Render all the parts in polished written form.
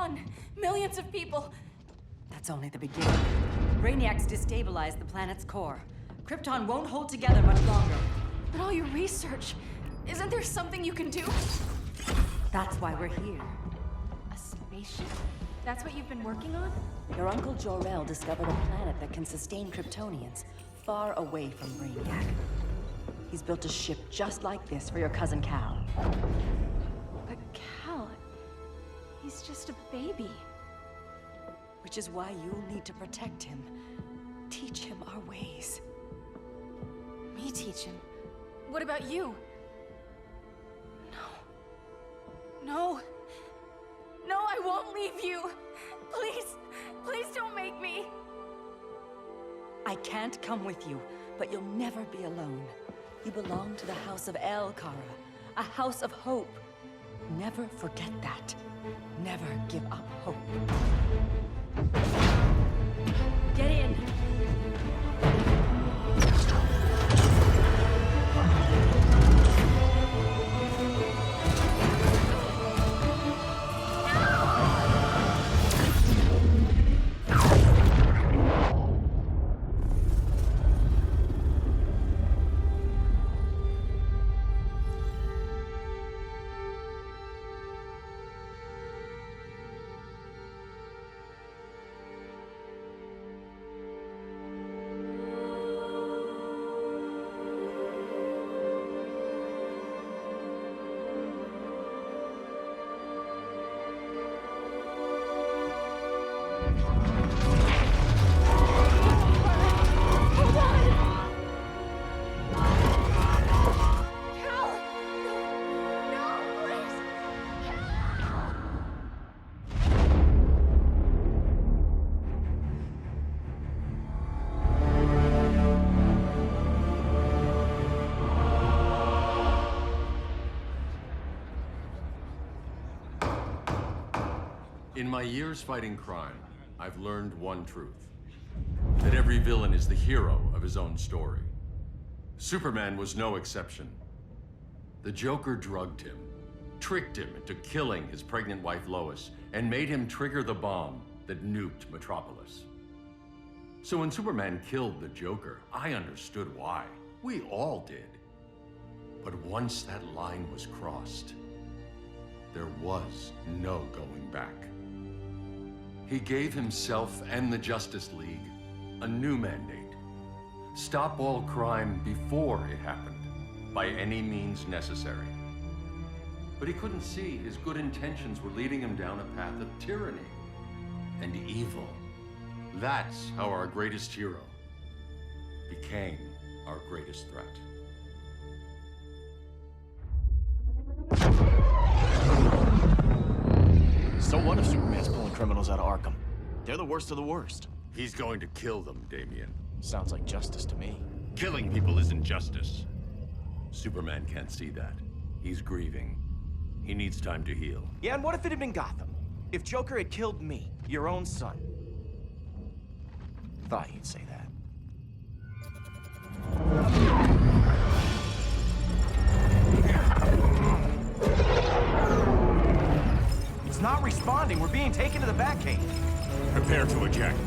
gone. Millions of people. That's only the beginning. Brainiac's destabilized the planet's core. Krypton won't hold together much longer. But all your research, isn't there something you can do? That's why we're here. A spaceship? That's what you've been working on? Your uncle Jor-El discovered a planet that can sustain Kryptonians, far away from Brainiac. He's built a ship just like this for your cousin Cal. But Cal, he's just a baby. Which is why you'll need to protect him. Teach him our ways. Me teach him? What about you? No. No, I won't leave you. Please, please don't make me. I can't come with you, but you'll never be alone. You belong to the House of El, Kara. A house of hope. Never forget that. Never give up hope. Get in! In my years fighting crime, I've learned one truth. That every villain is the hero of his own story. Superman was no exception. The Joker drugged him, tricked him into killing his pregnant wife Lois, and made him trigger the bomb that nuked Metropolis. So when Superman killed the Joker, I understood why. We all did. But once that line was crossed, there was no going back. He gave himself and the Justice League a new mandate. Stop all crime before it happened, by any means necessary. But he couldn't see his good intentions were leading him down a path of tyranny and evil. That's how our greatest hero became our greatest threat. So what if Superman's pulling criminals out of Arkham? They're the worst of the worst. He's going to kill them, Damian. Sounds like justice to me. Killing people isn't justice. Superman can't see that. He's grieving. He needs time to heal. Yeah, and what if it had been Gotham? If Joker had killed me, your own son? Thought you'd say that. It's not responding. We're being taken to the Batcave. Prepare to eject.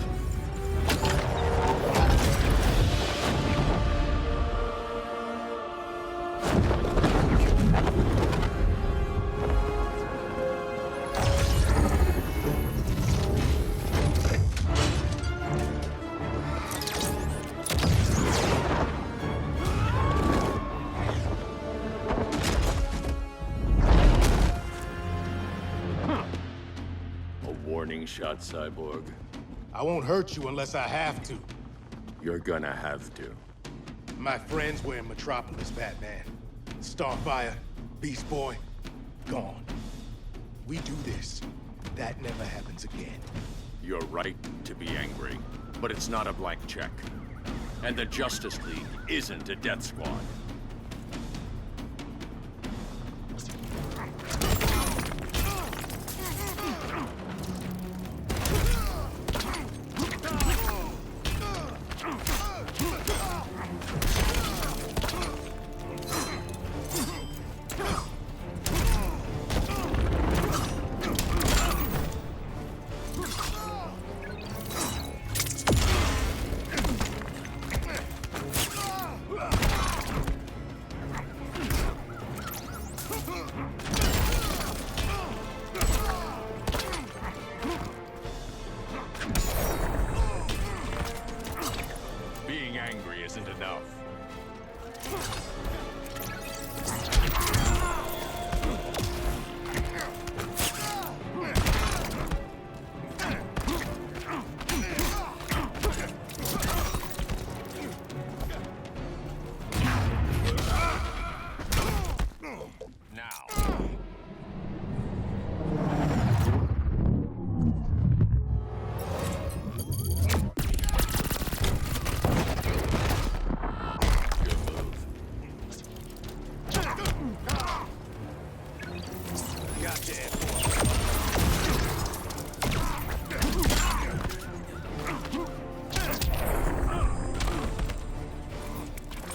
Warning shot, Cyborg. I won't hurt you unless I have to. You're gonna have to. My friends were in Metropolis, Batman. Starfire, Beast Boy, gone. We do this. That never happens again. You're right to be angry, but it's not a blank check. And the Justice League isn't a death squad. isn't enough.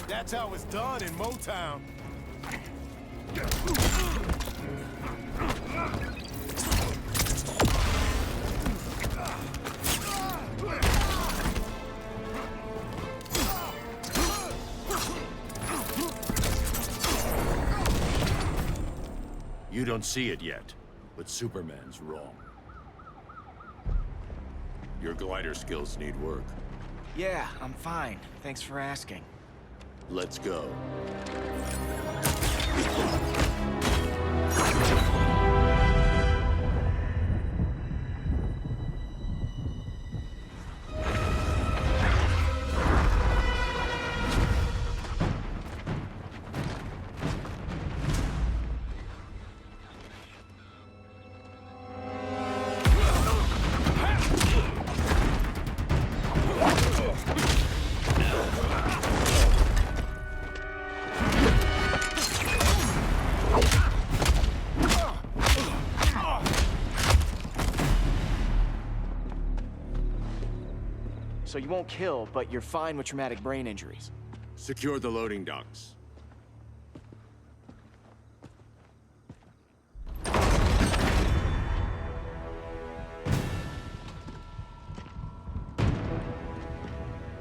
That's how it's done in Motown. You don't see it yet, but Superman's wrong. Your glider skills need work. Yeah, I'm fine. Thanks for asking. Let's go. So you won't kill, but you're fine with traumatic brain injuries. Secure the loading docks.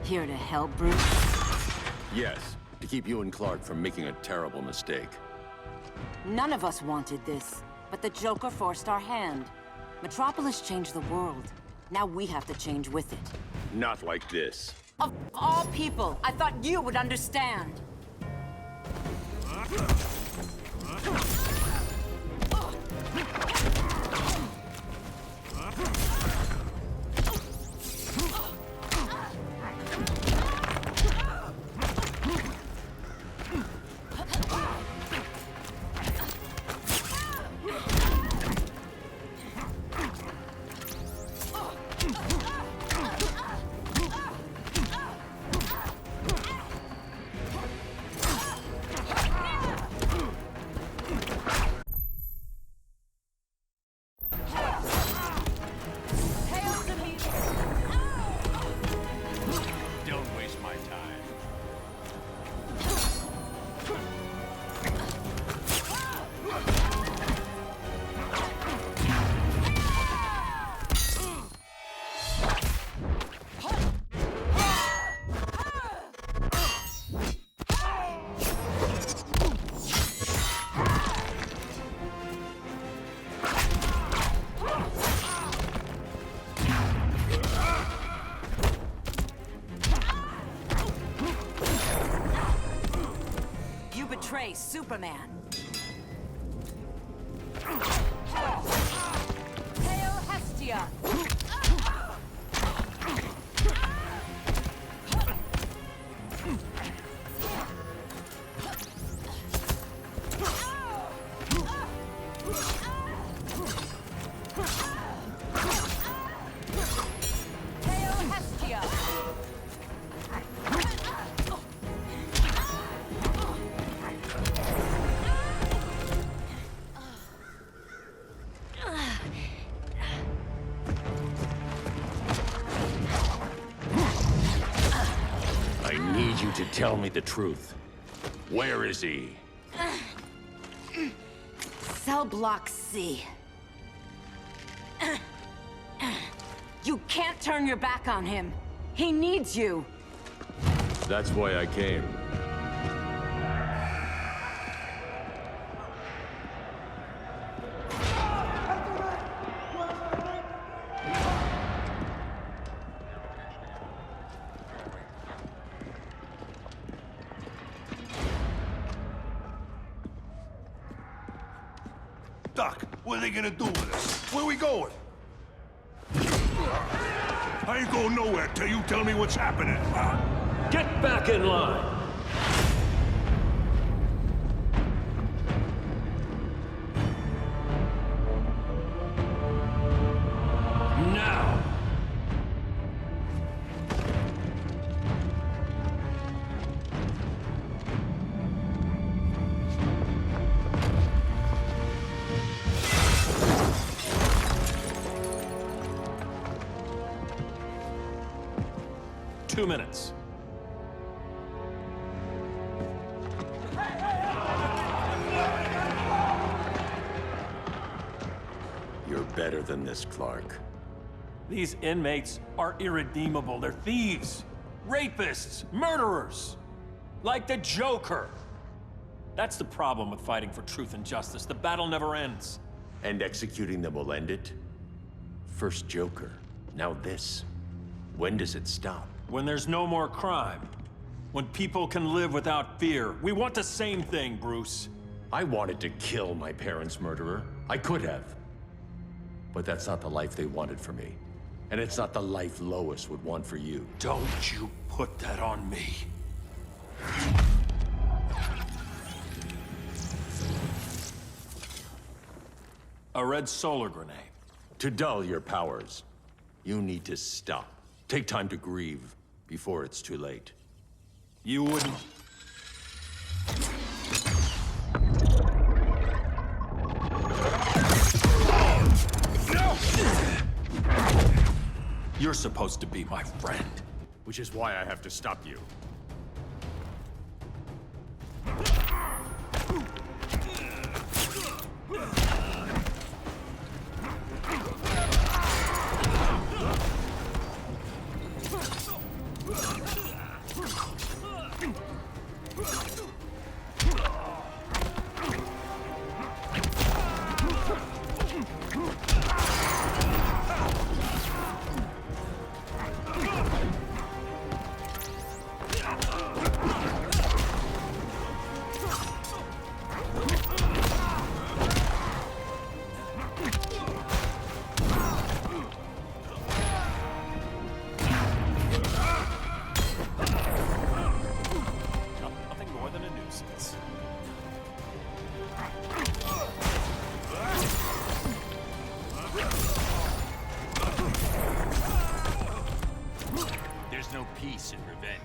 Here to help, Bruce? Yes, to keep you and Clark from making a terrible mistake. None of us wanted this, but the Joker forced our hand. Metropolis changed the world. Now we have to change with it. Not like this. Of all people, I thought you would understand. Don't waste my time. You betray Superman. Hail Hestia! Hail Hestia! I need you to tell me the truth. Where is he? Cell Block C. You can't turn your back on him. He needs you. That's why I came. stuck. What are they gonna do with us? Where we going? I ain't going nowhere till you tell me what's happening. Get back in line! Now! Two minutes. You're better than this, Clark. These inmates are irredeemable. They're thieves, rapists, murderers. Like the Joker. That's the problem with fighting for truth and justice. The battle never ends. And executing them will end it? First Joker, now this. When does it stop? When there's no more crime. When people can live without fear. We want the same thing, Bruce. I wanted to kill my parents' murderer. I could have. But that's not the life they wanted for me. And it's not the life Lois would want for you. Don't you put that on me. A red solar grenade. To dull your powers, you need to stop. Take time to grieve before it's too late. You wouldn't... You're supposed to be my friend. Which is why I have to stop you. Nothing more than a nuisance. There's no peace in revenge.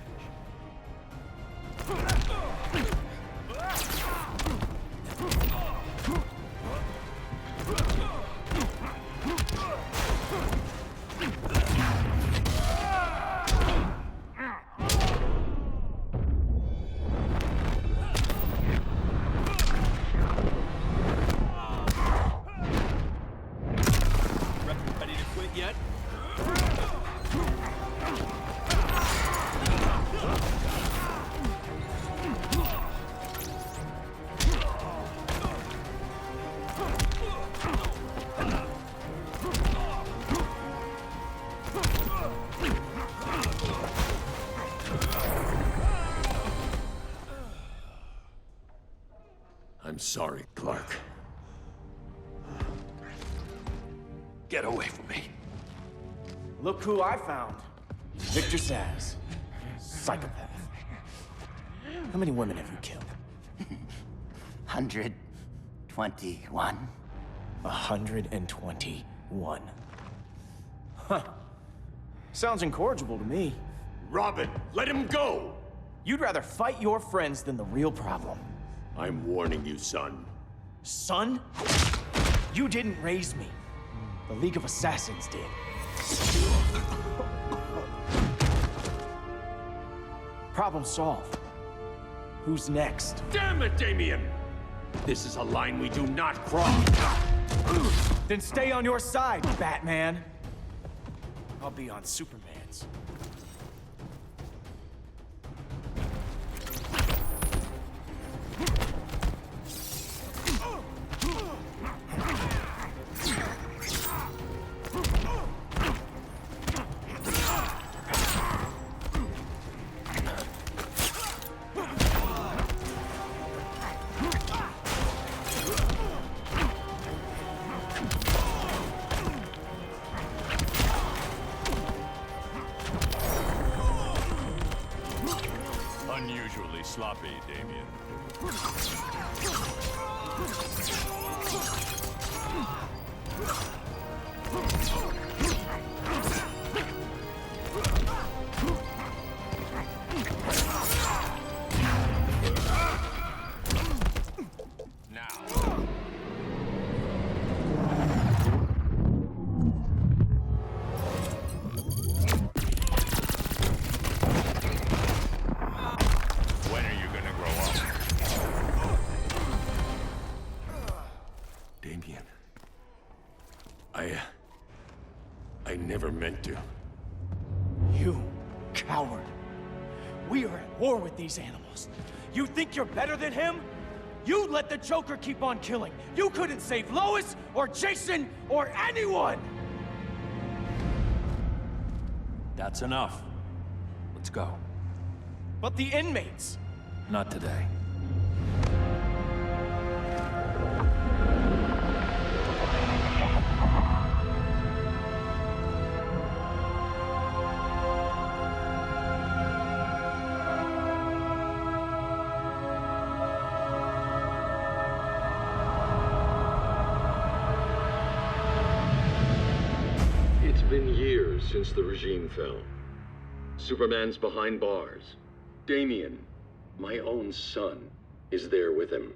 Ready to quit yet? I'm sorry, Clark. Get away from me. Look who I found. Victor Zsasz. Psychopath. How many women have you killed? 121. 121. Huh. Sounds incorrigible to me. Robin, let him go! You'd rather fight your friends than the real problem. I'm warning you, son. Son? You didn't raise me. The League of Assassins did. Problem solved. Who's next? Damn it, Damien! This is a line we do not cross. Then stay on your side, Batman. I'll be on Superman's. Unusually sloppy, Damien. When are you gonna grow up? Damien. I never meant to. You coward. We are at war with these animals. You think you're better than him? You let the Joker keep on killing. You couldn't save Lois or Jason or anyone! That's enough. Let's go. But the inmates. Not today. It's been years since the regime fell. Superman's behind bars. Damien, my own son, is there with him.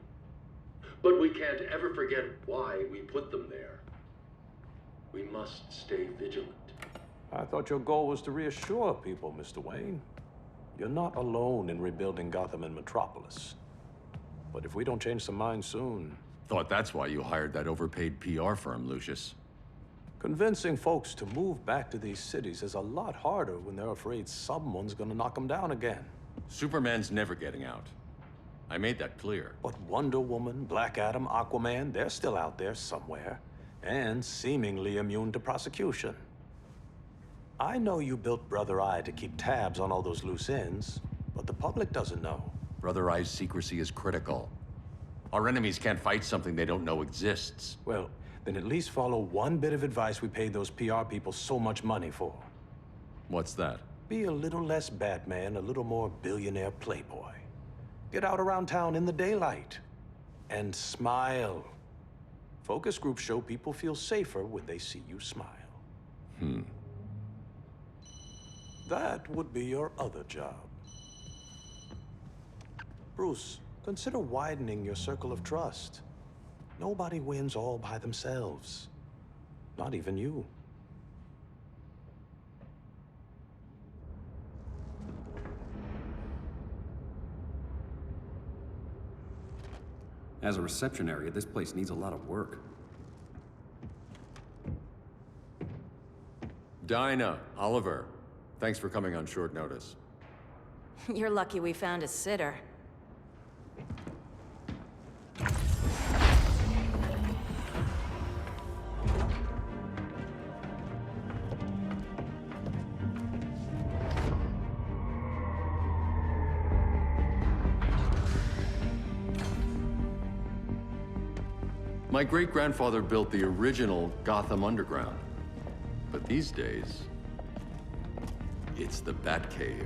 But we can't ever forget why we put them there. We must stay vigilant. I thought your goal was to reassure people, Mr. Wayne. You're not alone in rebuilding Gotham and Metropolis. But if we don't change some minds soon... Thought that's why you hired that overpaid PR firm, Lucius. Convincing folks to move back to these cities is a lot harder when they're afraid someone's gonna knock them down again. Superman's never getting out. I made that clear. But Wonder Woman, Black Adam, Aquaman, they're still out there somewhere, and seemingly immune to prosecution. I know you built Brother Eye to keep tabs on all those loose ends, but the public doesn't know. Brother Eye's secrecy is critical. Our enemies can't fight something they don't know exists. Well, then at least follow one bit of advice we paid those PR people so much money for. What's that? Be a little less Batman, a little more billionaire playboy. Get out around town in the daylight. And smile. Focus groups show people feel safer when they see you smile. That would be your other job. Bruce, consider widening your circle of trust. Nobody wins all by themselves. Not even you. As a reception area, this place needs a lot of work. Dinah, Oliver, thanks for coming on short notice. You're lucky we found a sitter. My great-grandfather built the original Gotham Underground. But these days, it's the Batcave.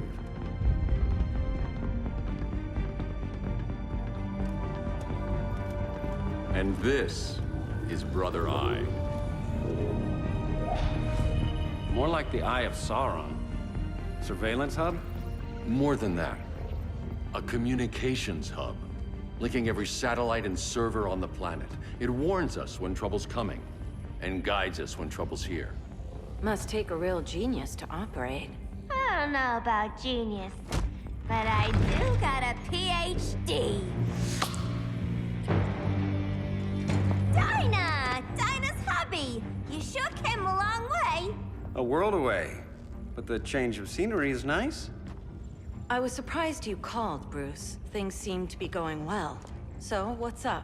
And this is Brother Eye. More like the Eye of Sauron. Surveillance hub? More than that. A communications hub, linking every satellite and server on the planet. It warns us when trouble's coming, and guides us when trouble's here. Must take a real genius to operate. I don't know about genius, but I do got a PhD. Dinah! Dinah's hubby! You sure came a long way. A world away. But the change of scenery is nice. I was surprised you called, Bruce. Things seem to be going well. So, what's up?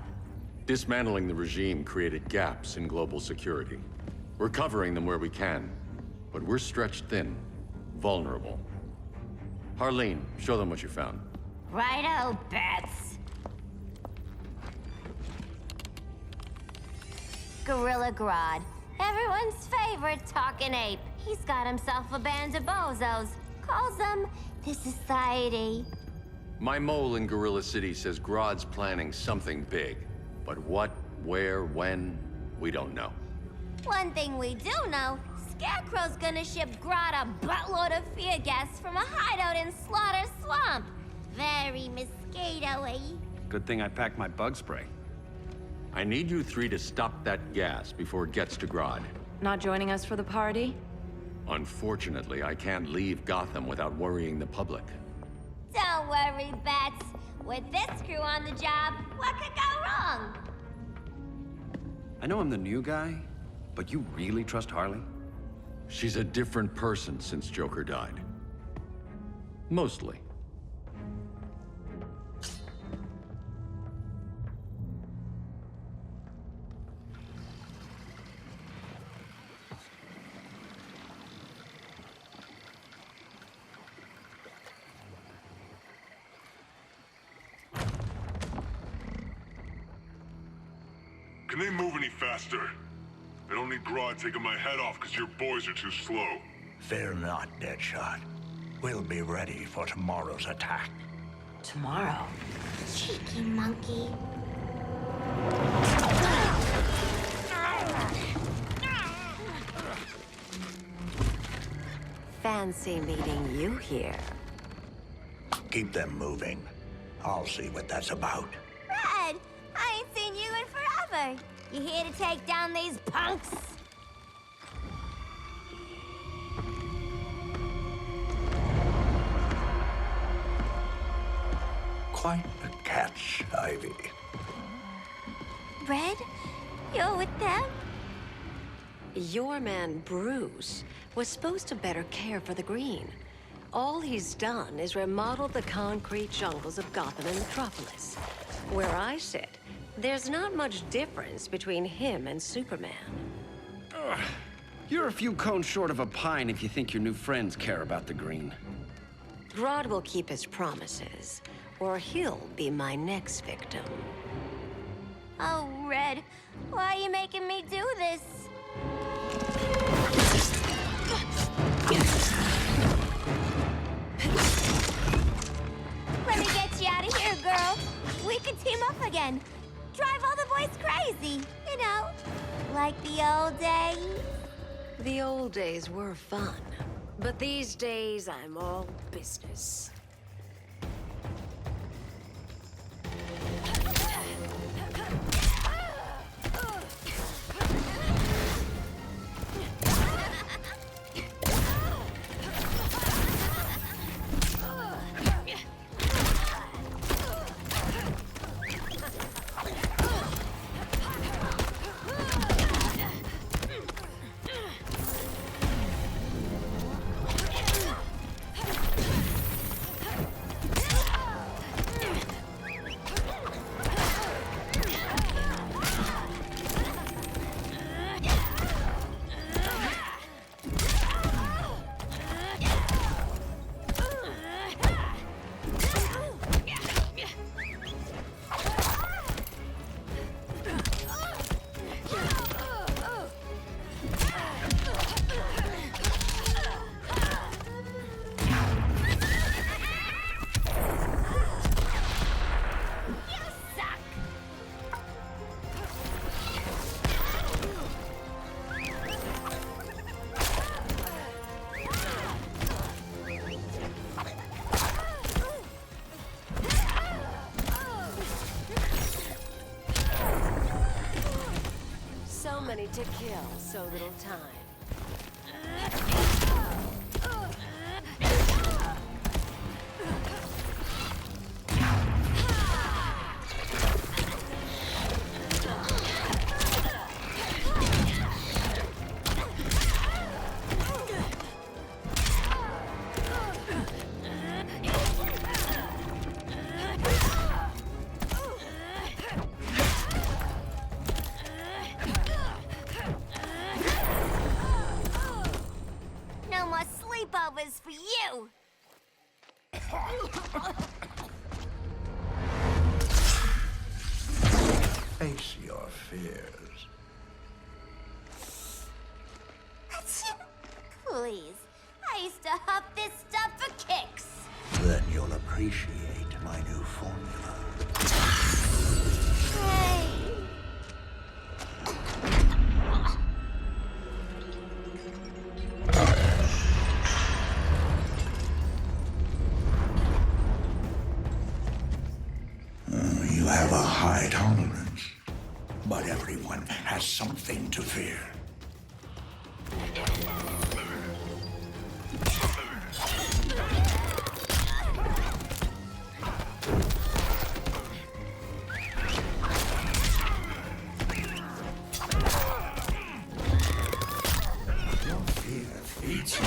Dismantling the regime created gaps in global security. We're covering them where we can, but we're stretched thin, vulnerable. Harleen, show them what you found. Righto, Bats. Gorilla Grodd. Everyone's favorite talking ape. He's got himself a band of bozos. Calls them the Society. My mole in Gorilla City says Grodd's planning something big. But what, where, when, we don't know. One thing we do know, Scarecrow's gonna ship Grodd a buttload of fear gas from a hideout in Slaughter Swamp. Very mosquito-y. Good thing I packed my bug spray. I need you three to stop that gas before it gets to Grodd. Not joining us for the party? Unfortunately, I can't leave Gotham without worrying the public. Don't worry, Bats. With this crew on the job, what could go wrong? I know I'm the new guy, but you really trust Harley? She's a different person since Joker died. Mostly. Can they move any faster? I don't need Grodd taking my head off because your boys are too slow. Fear not, Deadshot. We'll be ready for tomorrow's attack. Tomorrow? Cheeky monkey. Fancy meeting you here. Keep them moving. I'll see what that's about. Red, I ain't seen you in forever. You here to take down these punks? Quite a catch, Ivy. Red, you're with them? Your man, Bruce, was supposed to better care for the Green. All he's done is remodel the concrete jungles of Gotham and Metropolis. Where I sit, there's not much difference between him and Superman. You're a few cones short of a pine if you think your new friends care about the Green. Grodd will keep his promises, or he'll be my next victim. Oh, Red, why are you making me do this? Let me get you out of here, girl. We could team up again. Drive all the boys crazy, you know, like the old days. The old days were fun, but these days I'm all business. So many to kill, so little time. No more sleepovers for you. Face your fears. Please, I used to huff this stuff for kicks. Then you'll appreciate my my new formula. You have a high tolerance, but everyone has something to fear. Your fear feeds you.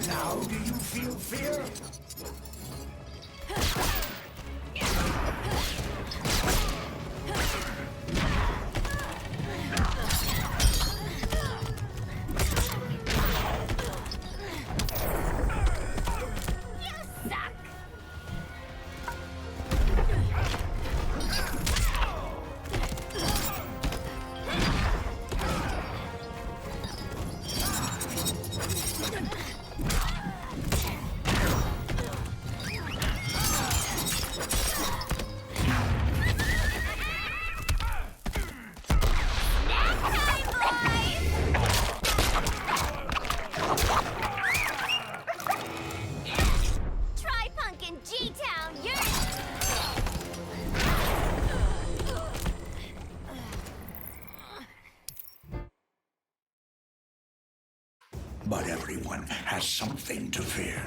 Now do you feel fear? Try punkin' G-Town, you're... But everyone has something to fear.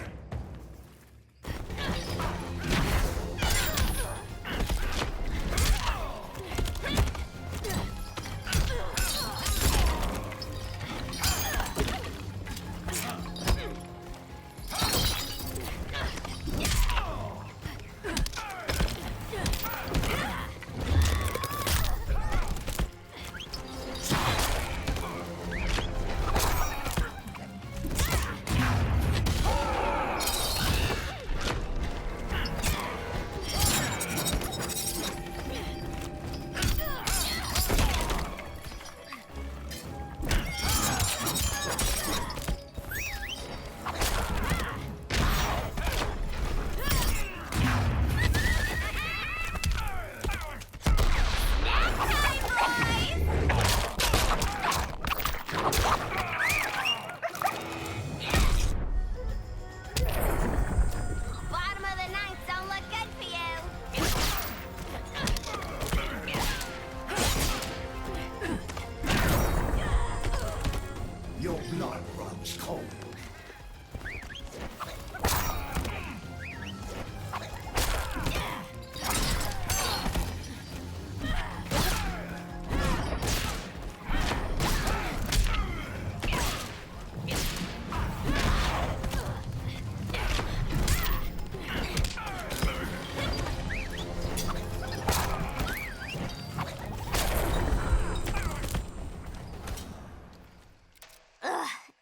Bottom of the ninth don't look good for you. Your blood runs cold.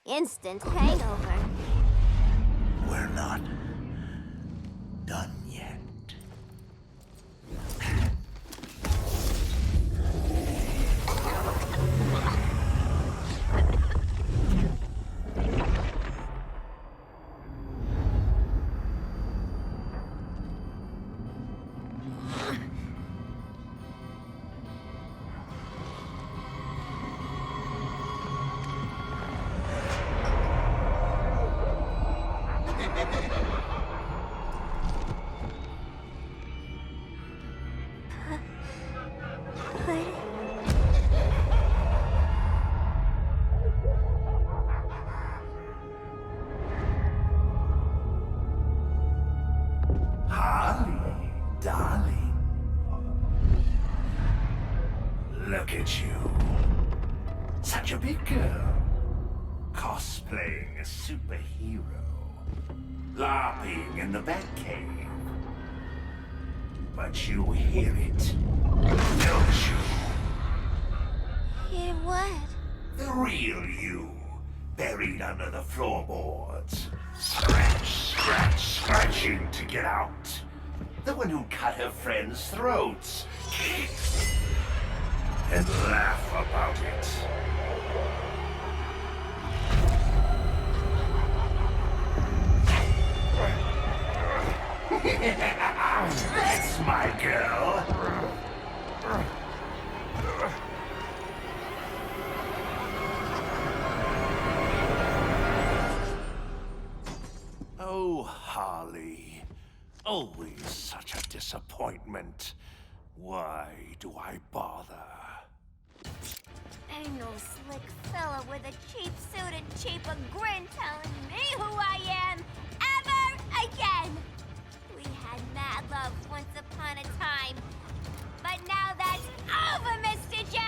Instant hangover. We're not done yet. Holly, darling. Look at you. Such a big girl. Cosplaying a superhero. LARPing in the Batcave. But you hear it, don't you? real you, buried under the floorboards. Scratching to get out. The one who cut her friends' throats. And laugh about it. That's my girl. Oh, Harley. Always such a disappointment. Why do I bother? Ain't no slick fella with a cheap suit and cheaper grin telling me who I am ever again. We had mad love once upon a time, but now that's over, Mr. J.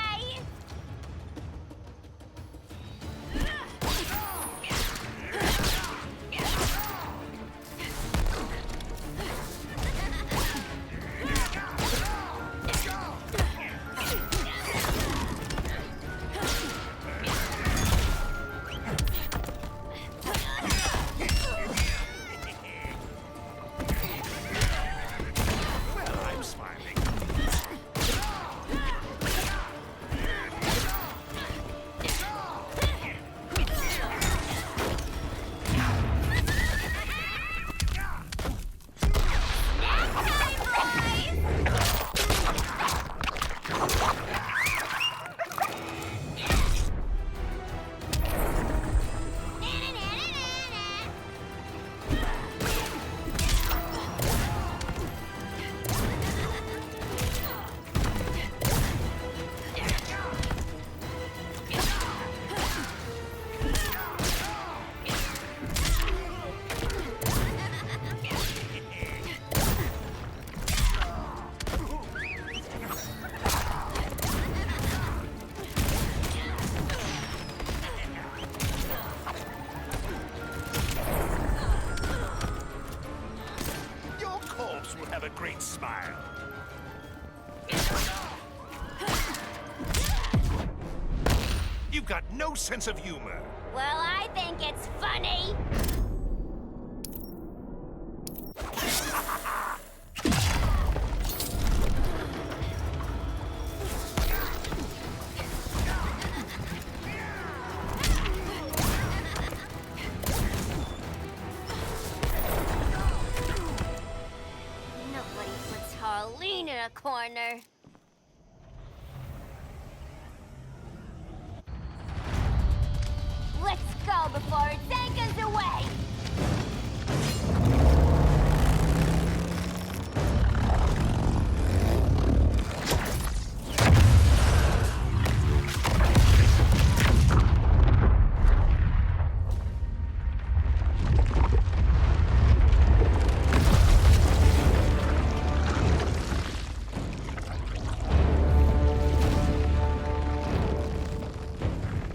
Will have a great smile. You've got no sense of humor. Well, I think it's funny. Harleen in a corner. Let's go before it anchors away!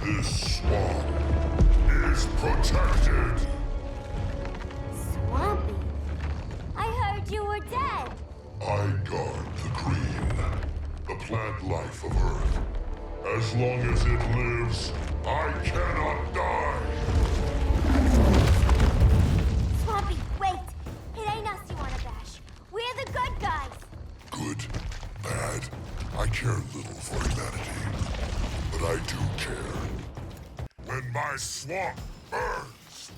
This swamp is protected. Swampy? I heard you were dead. I guard the green, the plant life of Earth. As long as it lives, I cannot die. Swampy, wait! It ain't us you wanna bash. We're the good guys. Good, bad, I care little for humanity. But I do care. When my swamp burns!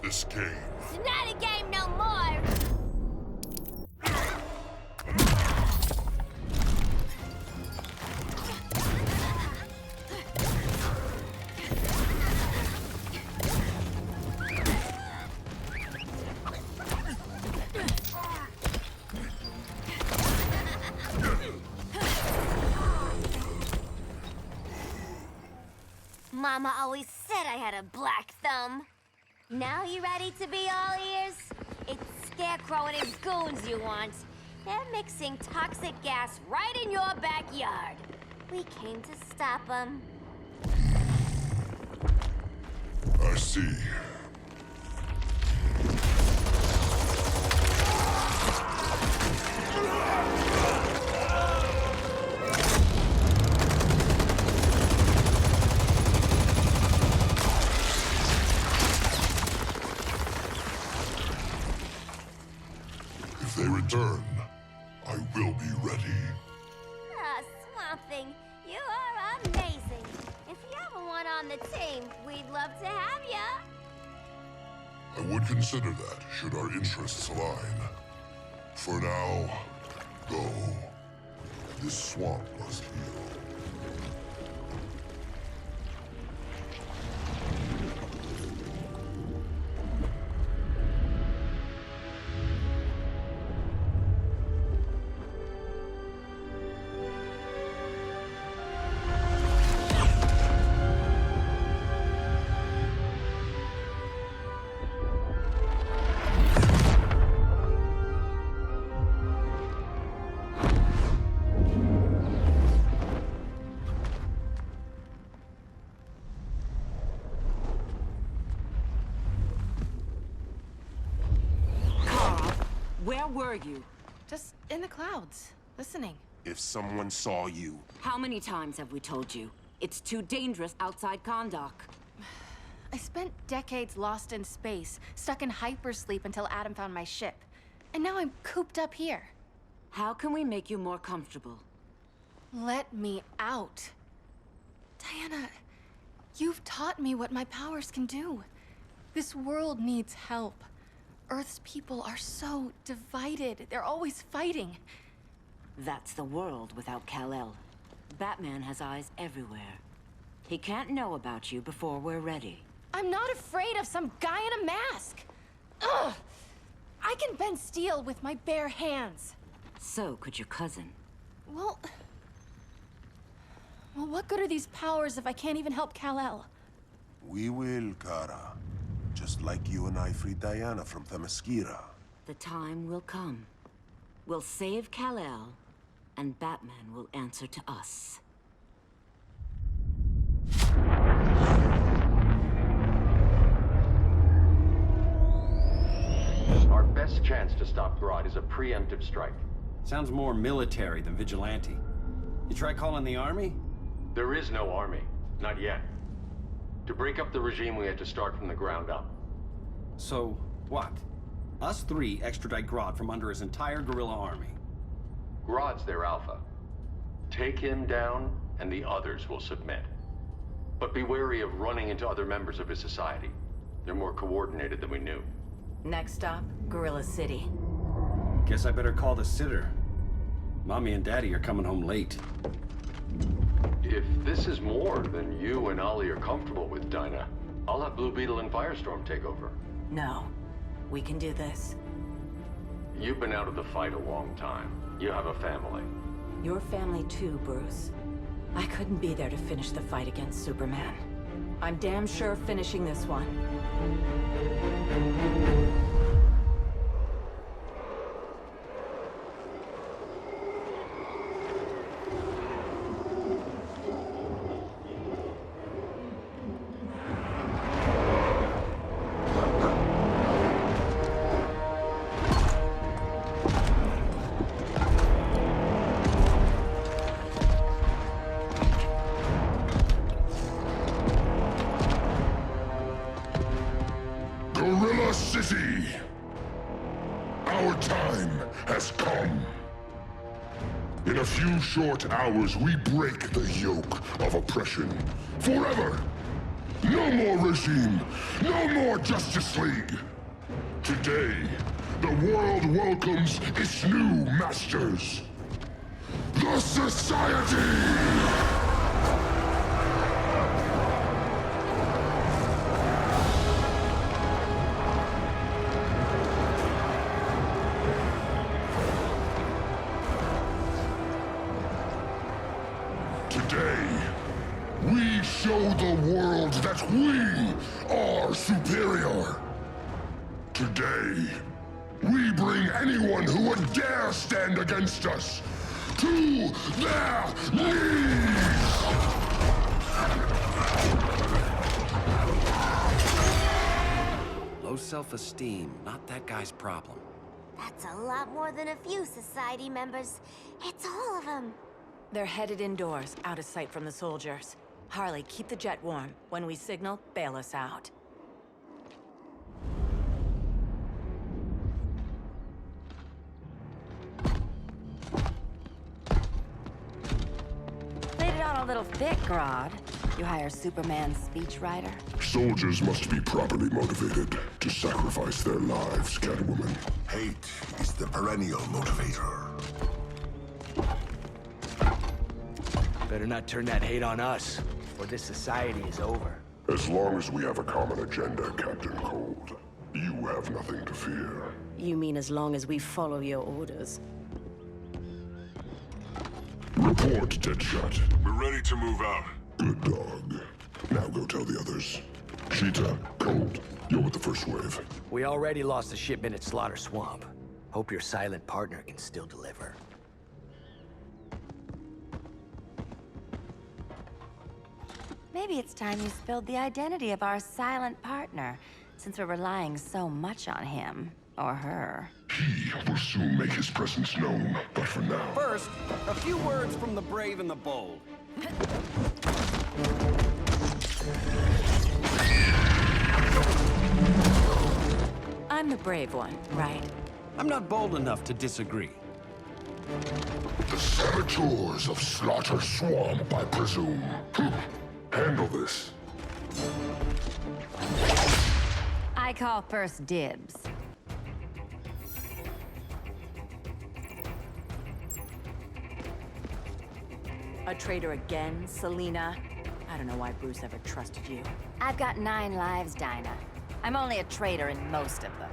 miss this game. It's not a game no more! Mama always said I had a black thumb. Now you ready to be all ears? It's Scarecrow and his goons you want. They're mixing toxic gas right in your backyard. We came to stop them. I see. If they return, I will be ready. Ah, Swamp Thing, you are amazing. If you ever want on the team, we'd love to have ya. I would consider that, should our interests align. For now, go. This swamp must heal. Where were you? Just in the clouds, listening. If someone saw you... How many times have we told you? It's too dangerous outside Kahndaq. I spent decades lost in space, stuck in hypersleep until Adam found my ship. And now I'm cooped up here. How can we make you more comfortable? Let me out. Diana, you've taught me what my powers can do. This world needs help. Earth's people are so divided. They're always fighting. That's the world without Kal-El. Batman has eyes everywhere. He can't know about you before we're ready. I'm not afraid of some guy in a mask. Ugh! I can bend steel with my bare hands. So could your cousin. Well, what good are these powers if I can't even help Kal-El? We will, Kara. Just like you and I freed Diana from Themyscira. The time will come. We'll save Kal-El, and Batman will answer to us. Our best chance to stop Grodd is a preemptive strike. Sounds more military than vigilante. You try calling the army? There is no army. Not yet. To break up the regime, we had to start from the ground up. So, what? Us three extradite Grodd from under his entire guerrilla army. Grodd's their alpha. Take him down, and the others will submit. But be wary of running into other members of his society. They're more coordinated than we knew. Next stop, Gorilla City. Guess I better call the sitter. Mommy and Daddy are coming home late. If this is more than you and Ollie are comfortable with, Dinah, I'll have Blue Beetle and Firestorm take over. No. We can do this. You've been out of the fight a long time. You have a family. Your family too, Bruce. I couldn't be there to finish the fight against Superman. I'm damn sure finishing this one. Gorilla City! Our time has come. In a few short hours, we break the yoke of oppression. Forever! No more regime! No more Justice League! Today, the world welcomes its new masters. The Society! Today, we show the world that we are superior. Today, we bring anyone who would dare stand against us to their knees! Low self-esteem, not that guy's problem. That's a lot more than a few Society members. It's all of them. They're headed indoors, out of sight from the soldiers. Harley, keep the jet warm. When we signal, bail us out. Played it on a little thick, Grodd. You hire Superman's speechwriter? Soldiers must be properly motivated to sacrifice their lives, Catwoman. Hate is the perennial motivator. Better not turn that hate on us, or this society is over. As long as we have a common agenda, Captain Cold, you have nothing to fear. You mean as long as we follow your orders? Report, Deadshot. We're ready to move out. Good dog. Now go tell the others. Cheetah, Cold, you're with the first wave. We already lost a shipment at Slaughter Swamp. Hope your silent partner can still deliver. Maybe it's time you spilled the identity of our silent partner, since we're relying so much on him. Or her. He will soon make his presence known, but for now... First, a few words from the brave and the bold. I'm the brave one, right? I'm not bold enough to disagree. The saboteurs of Slaughter Swamp, I presume. Handle this. I call first dibs. A traitor again, Selina? I don't know why Bruce ever trusted you. I've got 9 lives, Dinah. I'm only a traitor in most of them.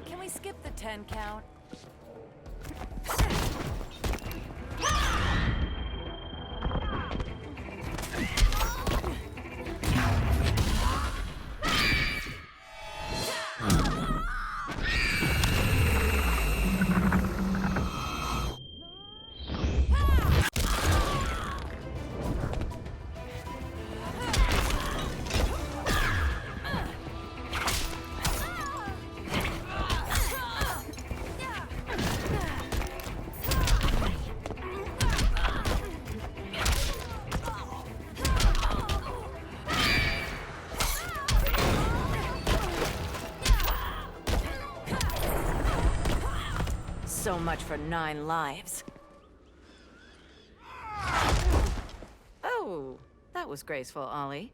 Can we skip the 10 count? So much for 9 lives. Oh, that was graceful, Ollie.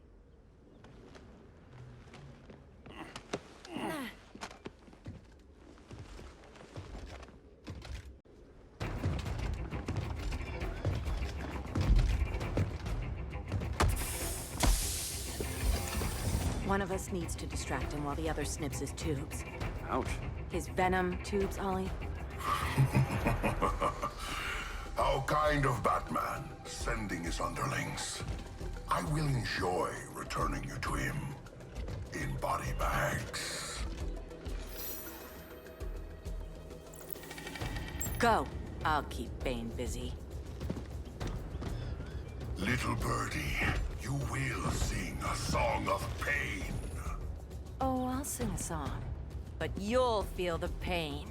One of us needs to distract him while the other snips his tubes. Ouch. His venom tubes, Ollie. How How kind of Batman, sending his underlings. I will enjoy returning you to him in body bags. Go. I'll keep Bane busy. Little birdie, you will sing a song of pain. Oh, I'll sing a song. But you'll feel the pain.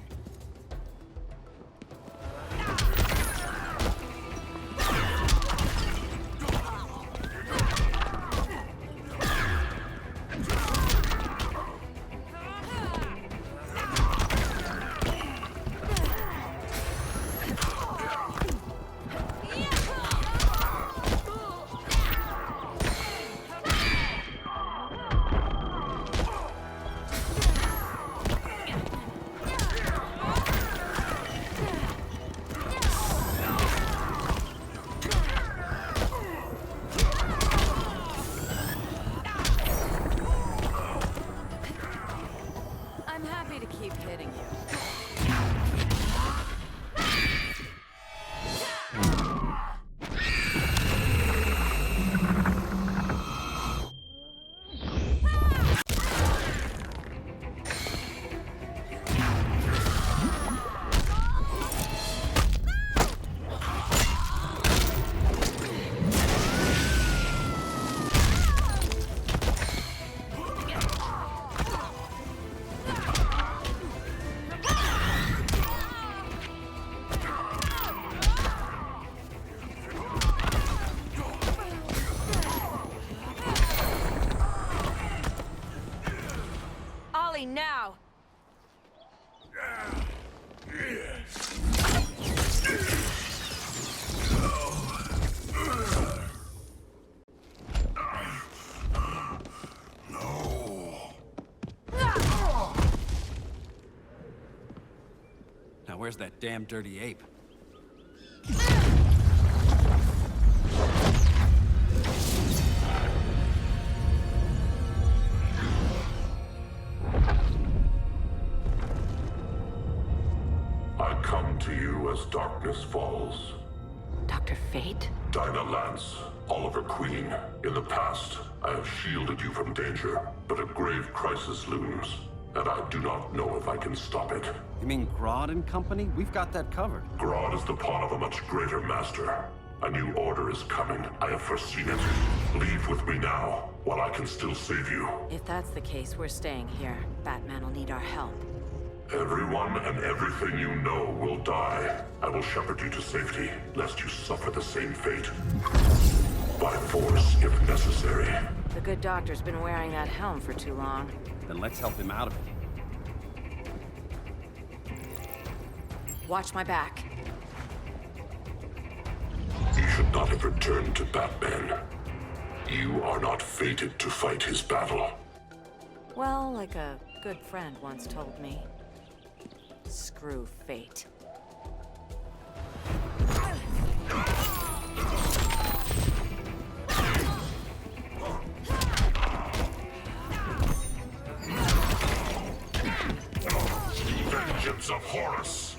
I'm happy to keep hitting you. Ollie, now! Now where's that damn dirty ape? I come to you as darkness falls. Dr. Fate? Dinah Lance, Oliver Queen. In the past, I have shielded you from danger, but a grave crisis looms, and I do not know if I can stop it. You mean Grodd and company? We've got that covered. Grodd is the pawn of a much greater master. A new order is coming. I have foreseen it. Leave with me now, while I can still save you. If that's the case, we're staying here. Batman will need our help. Everyone and everything you know will die. I will shepherd you to safety, lest you suffer the same fate. By force, if necessary. The good doctor's been wearing that helm for too long. Then let's help him out of it. Watch my back. You should not have returned to Batman. You are not fated to fight his battle. Well, like a good friend once told me. Screw fate. Vengeance of Horus!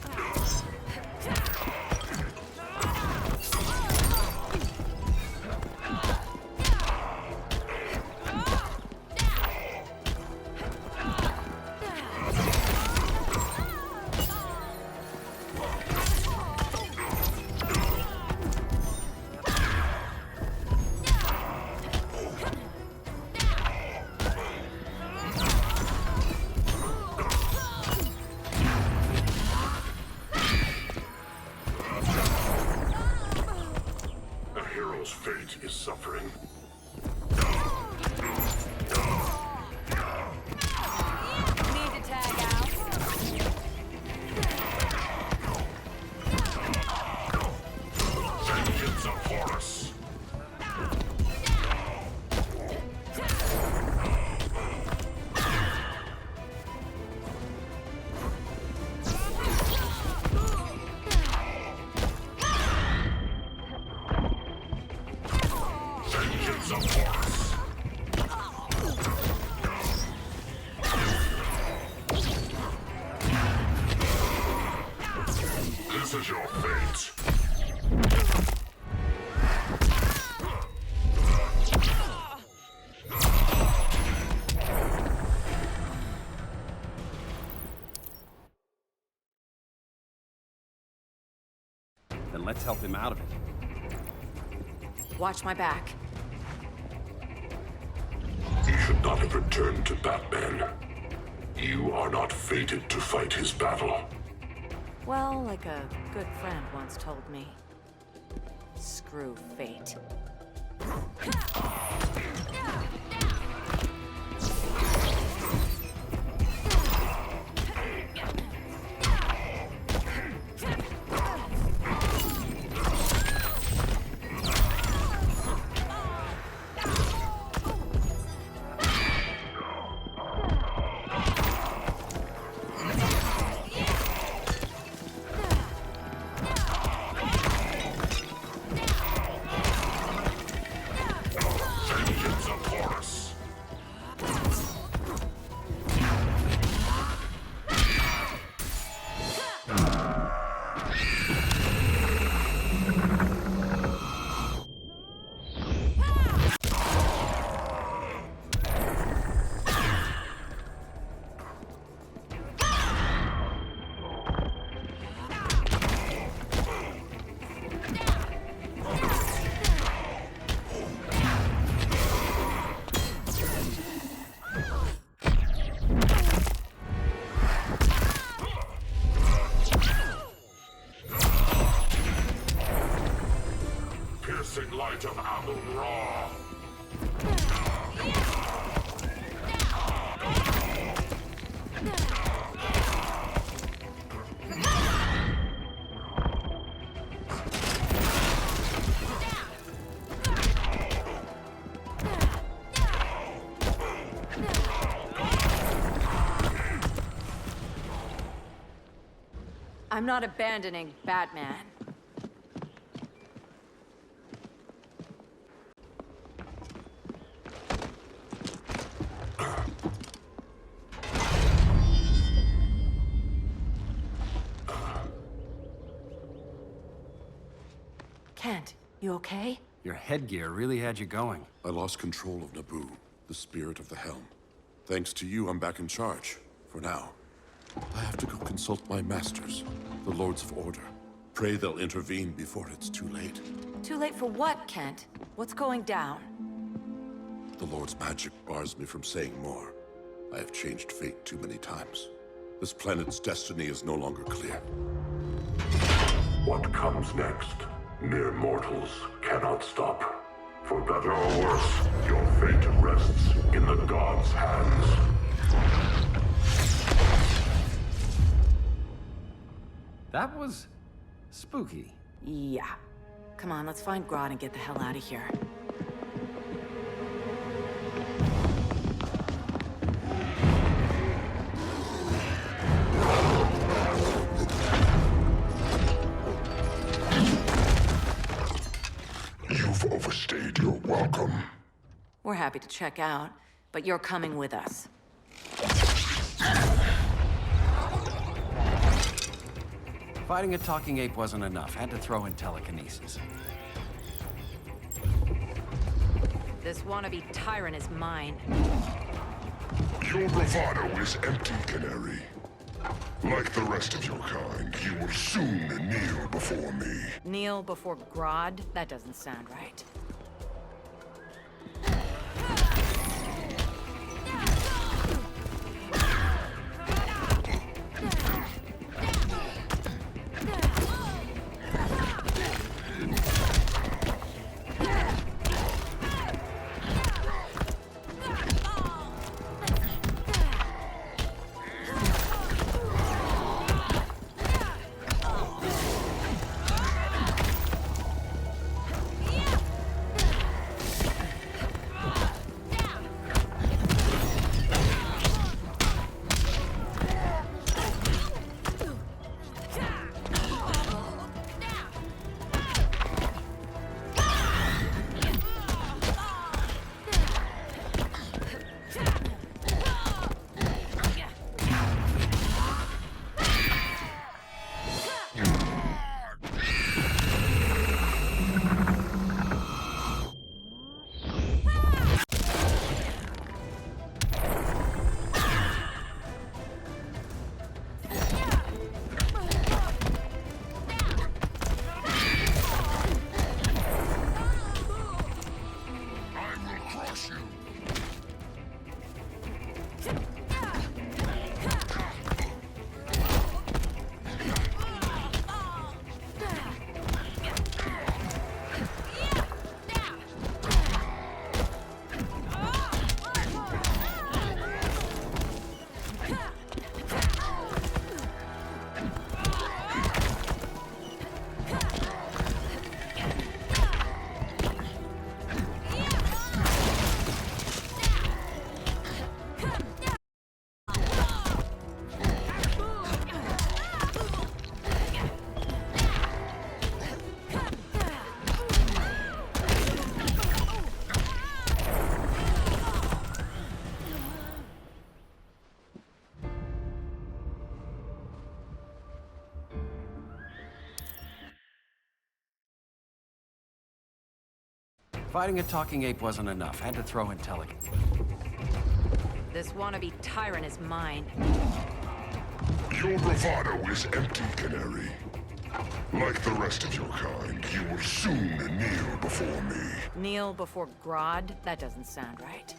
Fate is suffering. Need to tag out. Vengeance of Horus. This is your fate. and let's help him out of it. Watch my back. He should not have returned to Batman. You are not fated to fight his battle. Well, like a good friend once told me. Screw fate. Light of Amun-Ra. I'm not abandoning Batman. Kent, you okay? Your headgear really had you going. I lost control of Naboo, the spirit of the helm. Thanks to you, I'm back in charge. For now. I have to go consult my masters, the Lords of Order. Pray they'll intervene before it's too late. Too late for what, Kent? What's going down? The Lord's magic bars me from saying more. I have changed fate too many times. This planet's destiny is no longer clear. What comes next? Mere mortals cannot stop. For better or worse, your fate rests in the gods' hands. That was spooky. Yeah. Come on, let's find Grodd and get the hell out of here. You've overstayed your welcome. We're happy to check out, but you're coming with us. Fighting a talking ape wasn't enough. Had to throw in telekinesis. This wannabe tyrant is mine. Your bravado is empty, Canary. Like the rest of your kind, you will soon kneel before me. Kneel before Grodd? That doesn't sound right. Fighting a talking ape wasn't enough. Had to throw in Telic. This wannabe tyrant is mine. Your bravado is empty, Canary. Like the rest of your kind, you will soon kneel before me. Kneel before Grodd? That doesn't sound right.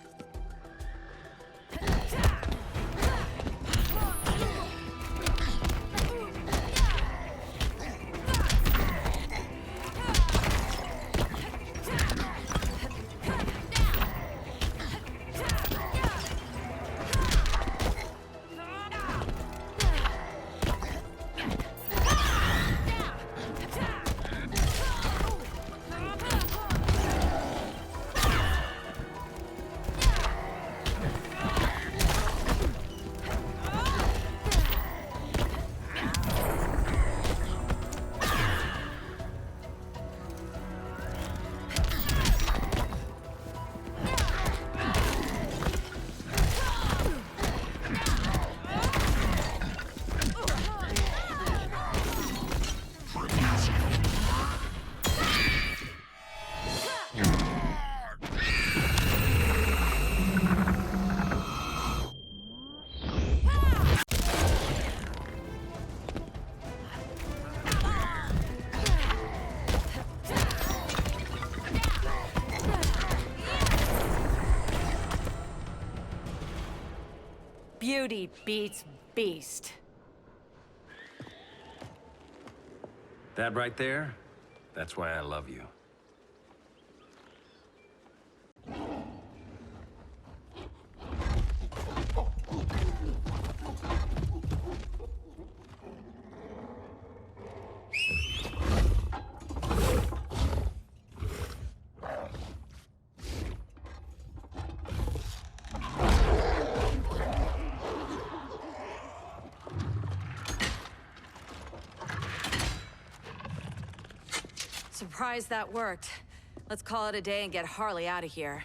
Beauty beats beast. That right there, that's why I love you. Surprised that worked. Let's call it a day and get Harley out of here.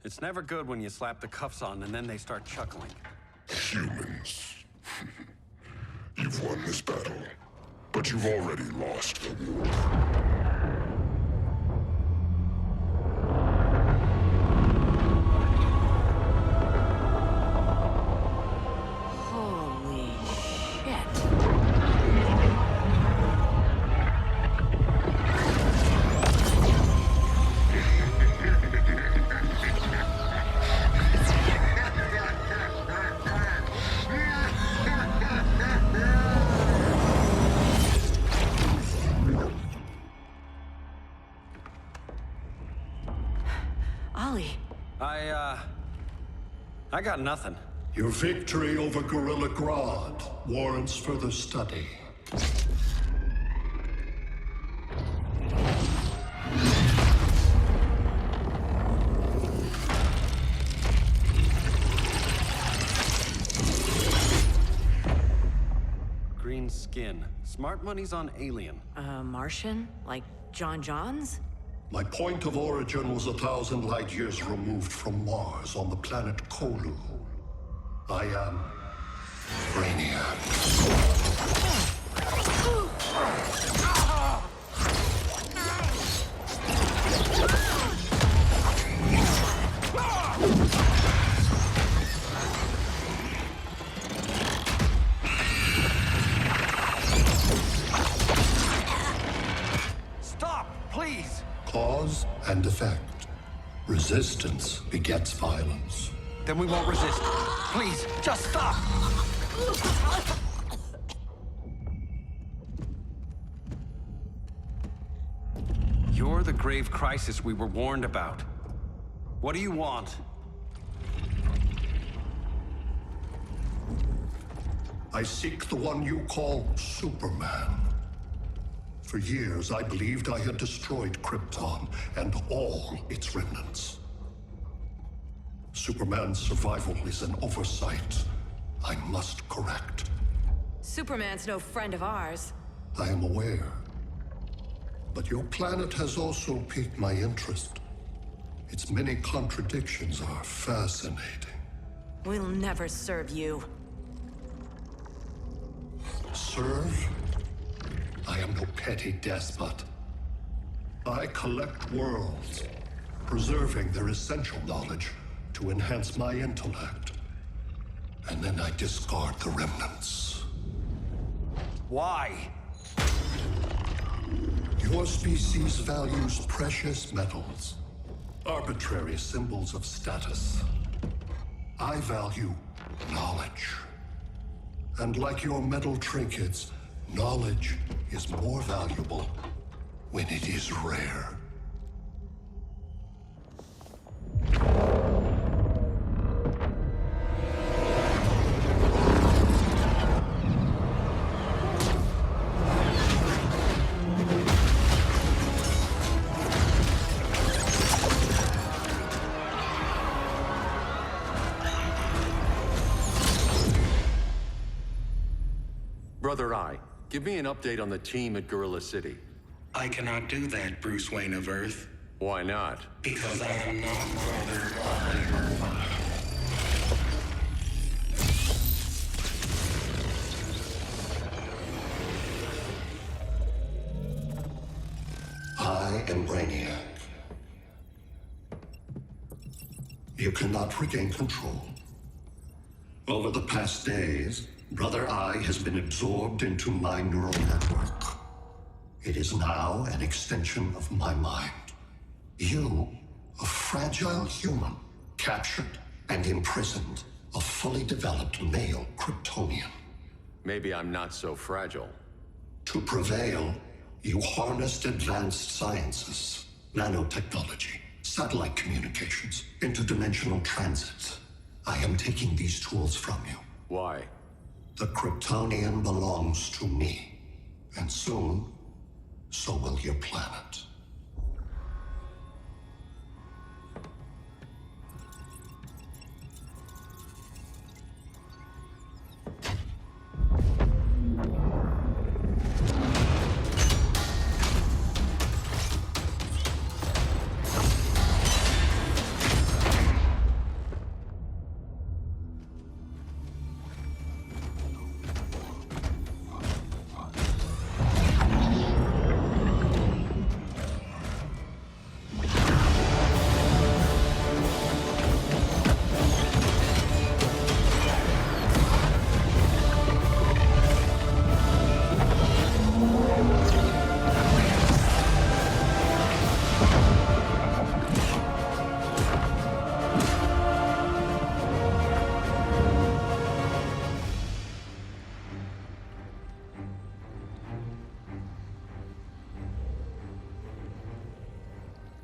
It's never good when you slap the cuffs on and then they start chuckling. Humans. You've won this battle, but you've already lost the war. Holy shit. Ollie. I got nothing. Your victory over Gorilla Grodd warrants further study. Green skin. Smart money's on alien. Martian? Like John Johns? My point of origin was 1,000 light years removed from Mars on the planet Kolu. I am Brainiac. Stop, please! Cause and effect. Resistance begets violence. Then we won't resist. Please, just stop! You're the grave crisis we were warned about. What do you want? I seek the one you call Superman. For years, I believed I had destroyed Krypton and all its remnants. Superman's survival is an oversight I must correct. Superman's no friend of ours. I am aware. But your planet has also piqued my interest. Its many contradictions are fascinating. We'll never serve you. Serve? I am no petty despot. I collect worlds, preserving their essential knowledge to enhance my intellect. And then I discard the remnants. Why? Your species values precious metals, arbitrary symbols of status. I value knowledge. And like your metal trinkets, knowledge is more valuable when it is rare. Brother Eye, give me an update on the team at Gorilla City. I cannot do that, Bruce Wayne of Earth. Why not? Because I am not Brother Eye. I am Brainiac. You cannot regain control. Over the past days, Brother Eye has been absorbed into my neural network. It is now an extension of my mind. You, a fragile human, captured and imprisoned a fully developed male Kryptonian. Maybe I'm not so fragile. To prevail, you harnessed advanced sciences, nanotechnology, satellite communications, interdimensional transit. I am taking these tools from you. Why? The Kryptonian belongs to me. And soon, so will your planet.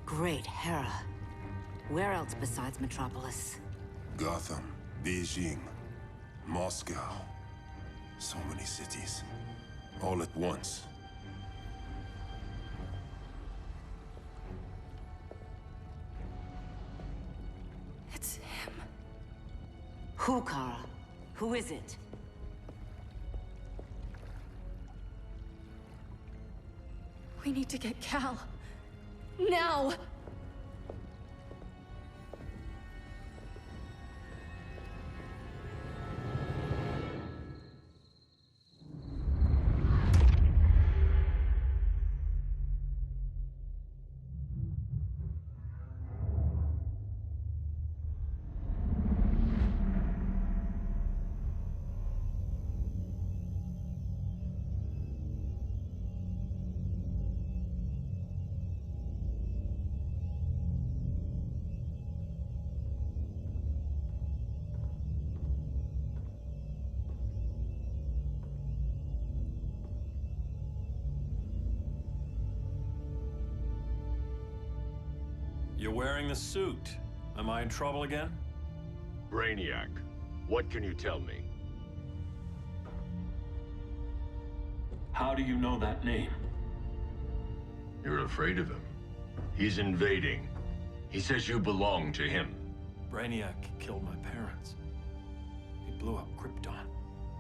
Great Hera. Where else besides Metropolis? Gotham, Beijing, Moscow. So many cities. All at once. It's him. Who, Kara? Who is it? We need to get Cal. Now! You're wearing the suit. Am I in trouble again? Brainiac, what can you tell me? How do you know that name? You're afraid of him. He's invading. He says you belong to him. Brainiac killed my parents. He blew up Krypton.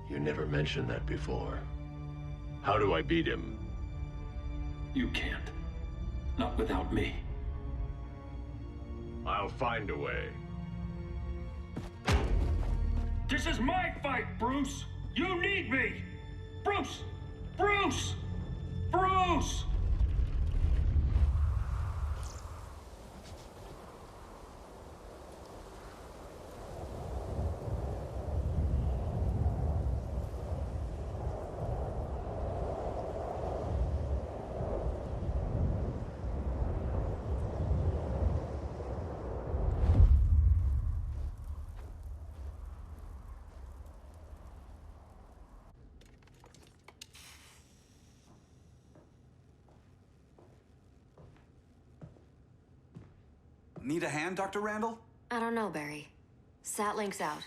You never mentioned that before. How do I beat him? You can't. Not without me. I'll find a way. This is my fight, Bruce! You need me! Bruce! Bruce! Bruce! Need a hand, Dr. Randall? I don't know, Barry. Satlink's out.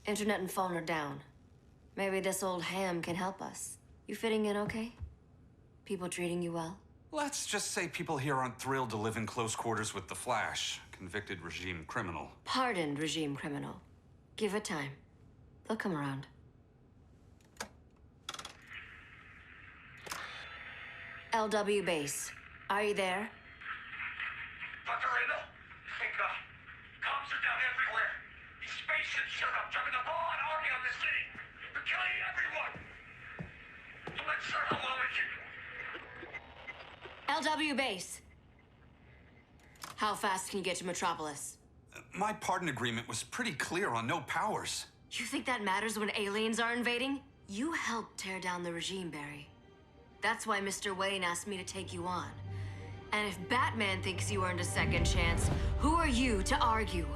Internet and phone are down. Maybe this old ham can help us. You fitting in okay? People treating you well? Let's just say people here aren't thrilled to live in close quarters with the Flash, convicted regime criminal. Pardoned regime criminal. Give it time. They'll come around. LW base. Are you there? Dr. Randall? Comms are down everywhere. These spaceships showed up, driving a ball and army on this city. They're killing everyone. I'm not sure how long we can... LW base. How fast can you get to Metropolis? My pardon agreement was pretty clear on no powers. You think that matters when aliens are invading? You helped tear down the regime, Barry. That's why Mr. Wayne asked me to take you on. And if Batman thinks you earned a second chance, who are you to argue?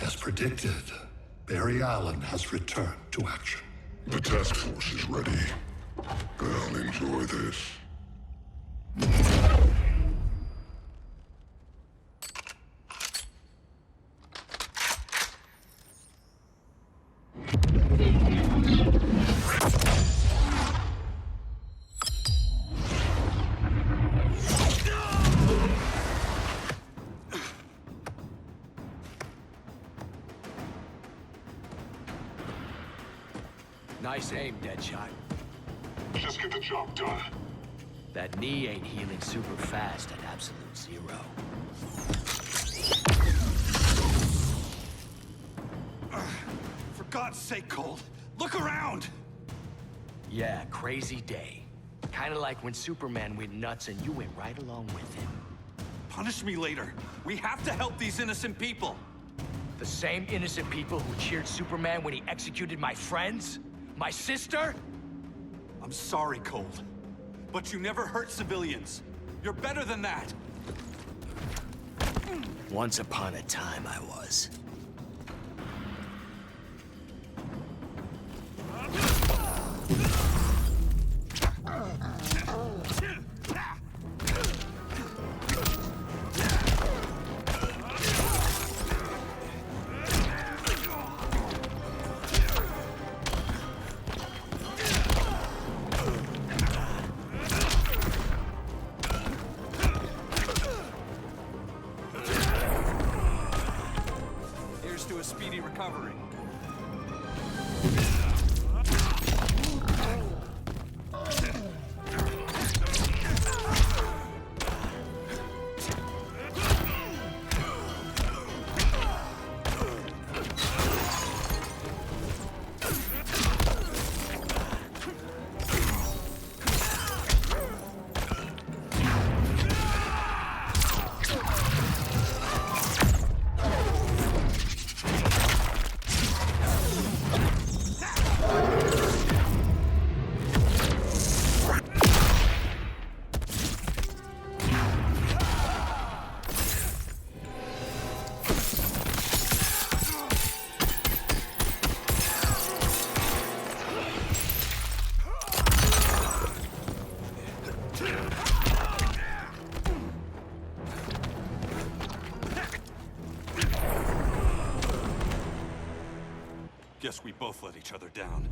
As predicted, Barry Allen has returned to action. The task force is ready. I'll enjoy this. Nice aim, Deadshot. Just get the job done. That knee ain't healing super fast at absolute zero. For God's sake, Cole, look around! Yeah, crazy day. Kinda like when Superman went nuts and you went right along with him. Punish me later. We have to help these innocent people. The same innocent people who cheered Superman when he executed my friends? My sister? I'm sorry, Cole, but you never hurt civilians. You're better than that. Once upon a time, I was. To a speedy recovery. Guess we both let each other down.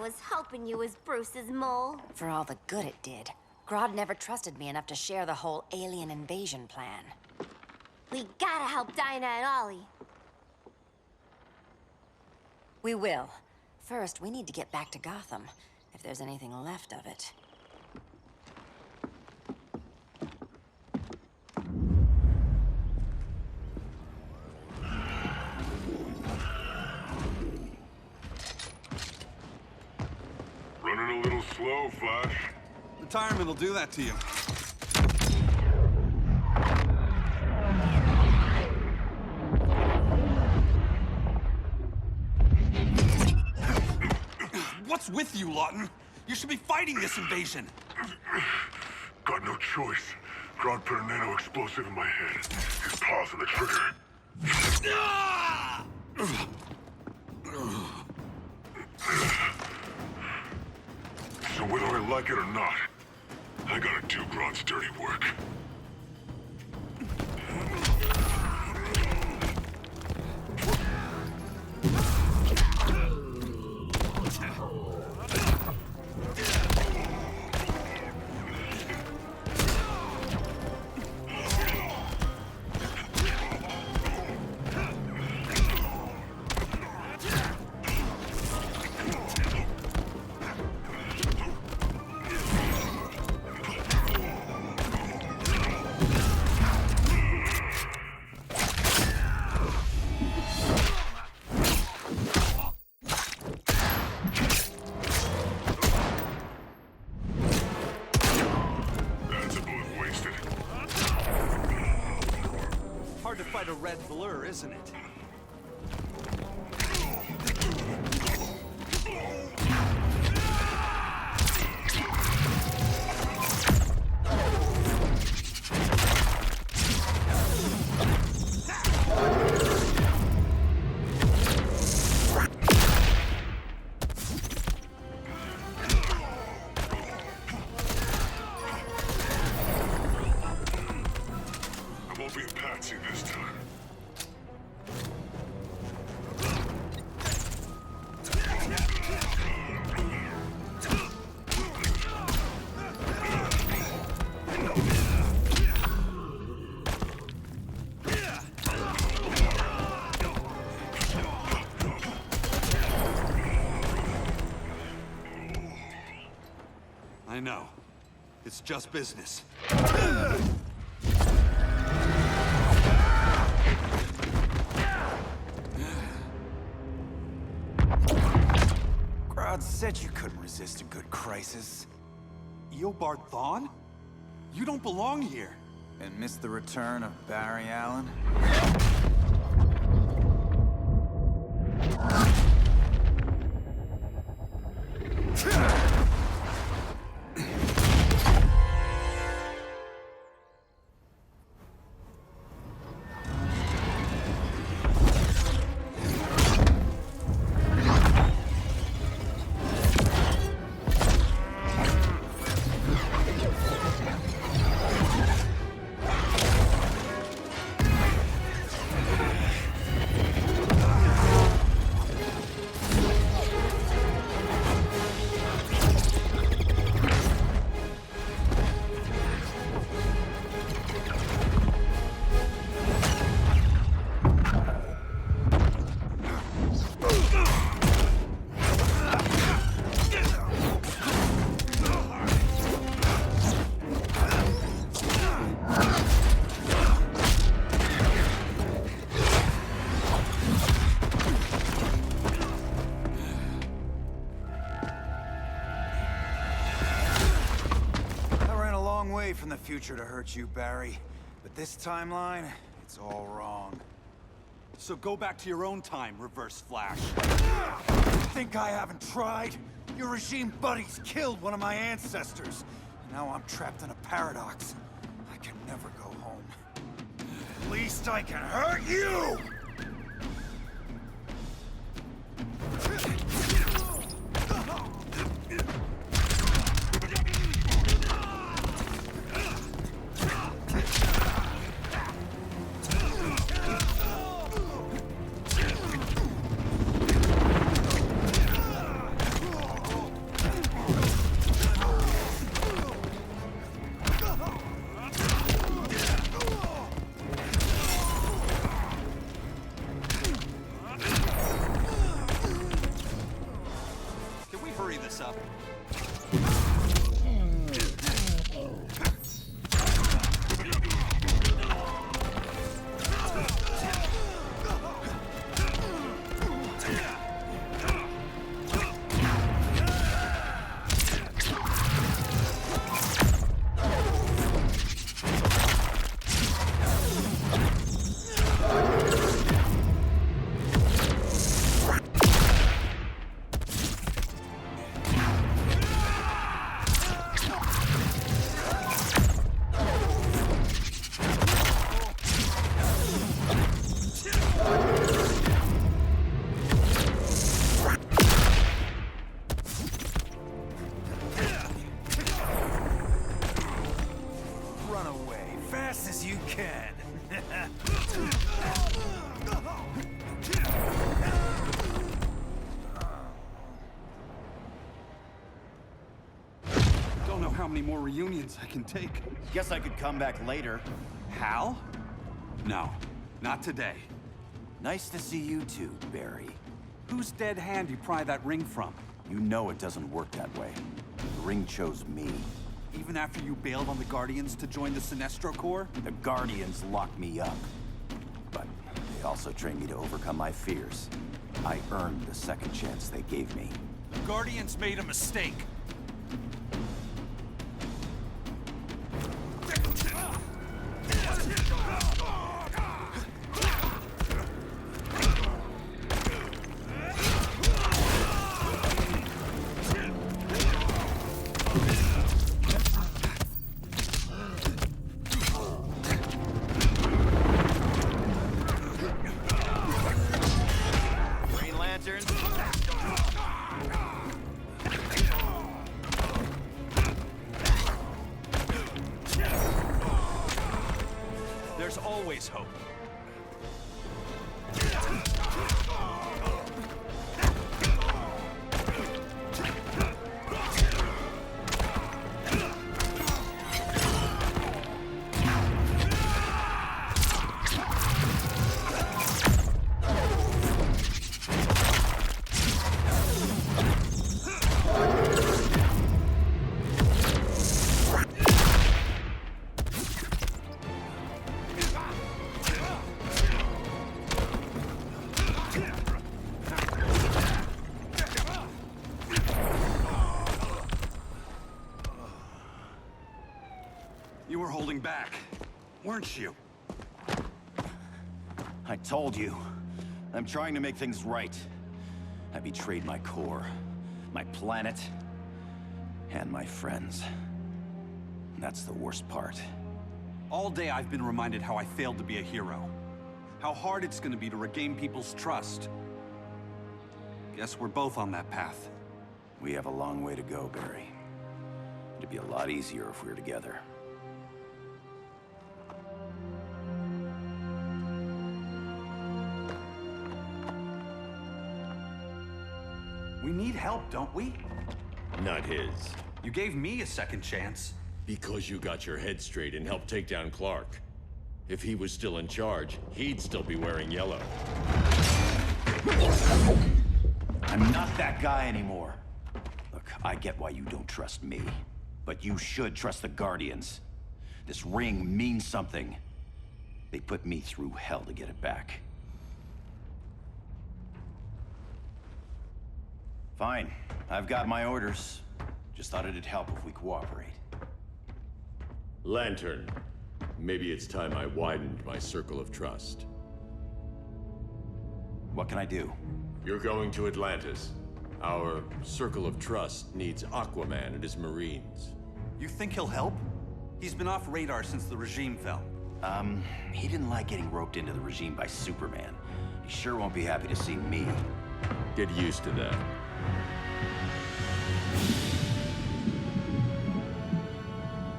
was hoping you was Bruce's mole. For all the good it did, Grodd never trusted me enough to share the whole alien invasion plan. We gotta help Dinah and Ollie. We will. First, we need to get back to Gotham, if there's anything left of it. Running a little slow, Flash. Retirement will do that to you. What's with you, Lawton? You should be fighting this invasion. Got no choice. Grodd put a nano-explosive in my head. His paws on the trigger. So whether I like it or not, I gotta do Grodd's dirty work. Hard to fight a red blur, isn't it? I won't be a patsy this time. I know. It's just business. Grodd said you couldn't resist a good crisis. Eobard Thawne? You don't belong here. And miss the return of Barry Allen? From the future to hurt you, Barry. But this timeline, it's all wrong. So go back to your own time, Reverse Flash. Think I haven't tried? Your regime buddies killed one of my ancestors. Now I'm trapped in a paradox. I can never go home. At least I can hurt you! fast as you can. Don't know how many more reunions I can take. Guess I could come back later. Hal? No, not today. Nice to see you too, Barry. Whose dead hand you pry that ring from? You know it doesn't work that way. The ring chose me. Even after you bailed on the Guardians to join the Sinestro Corps? The Guardians locked me up. But they also trained me to overcome my fears. I earned the second chance they gave me. The Guardians made a mistake. There's always hope. You were holding back, weren't you? I told you. I'm trying to make things right. I betrayed my core, my planet, and my friends. And that's the worst part. All day I've been reminded how I failed to be a hero. How hard it's gonna be to regain people's trust. Guess we're both on that path. We have a long way to go, Barry. It'd be a lot easier if we were together. We need help, don't we? Not his. You gave me a second chance. Because you got your head straight and helped take down Clark. If he was still in charge, he'd still be wearing yellow. I'm not that guy anymore. Look, I get why you don't trust me. But you should trust the Guardians. This ring means something. They put me through hell to get it back. Fine. I've got my orders. Just thought it'd help if we cooperate. Lantern. Maybe it's time I widened my circle of trust. What can I do? You're going to Atlantis. Our circle of trust needs Aquaman and his Marines. You think he'll help? He's been off radar since the regime fell. He didn't like getting roped into the regime by Superman. He sure won't be happy to see me. Get used to that.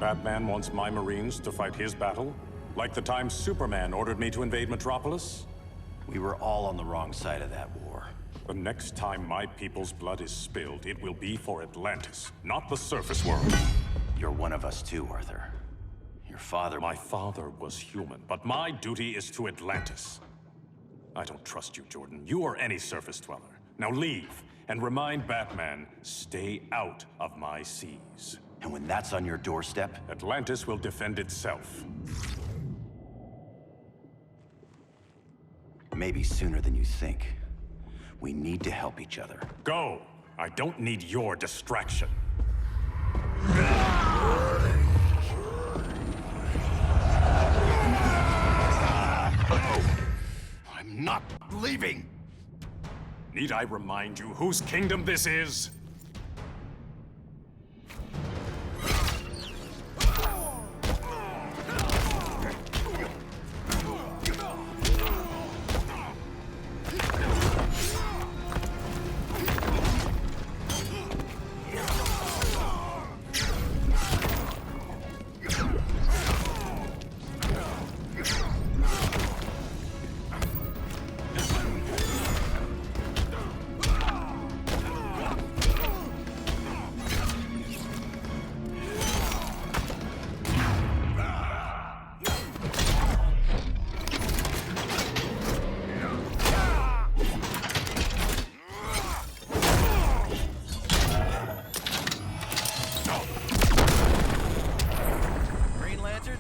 Batman wants my Marines to fight his battle? Like the time Superman ordered me to invade Metropolis? We were all on the wrong side of that war. The next time my people's blood is spilled, it will be for Atlantis, not the surface world. You're one of us too, Arthur. Your father... My father was human, but my duty is to Atlantis. I don't trust you, Jordan. You or any surface dweller. Now leave, and remind Batman, stay out of my seas. And when that's on your doorstep? Atlantis will defend itself. Maybe sooner than you think. We need to help each other. Go! I don't need your distraction. I'm not leaving! Need I remind you whose kingdom this is?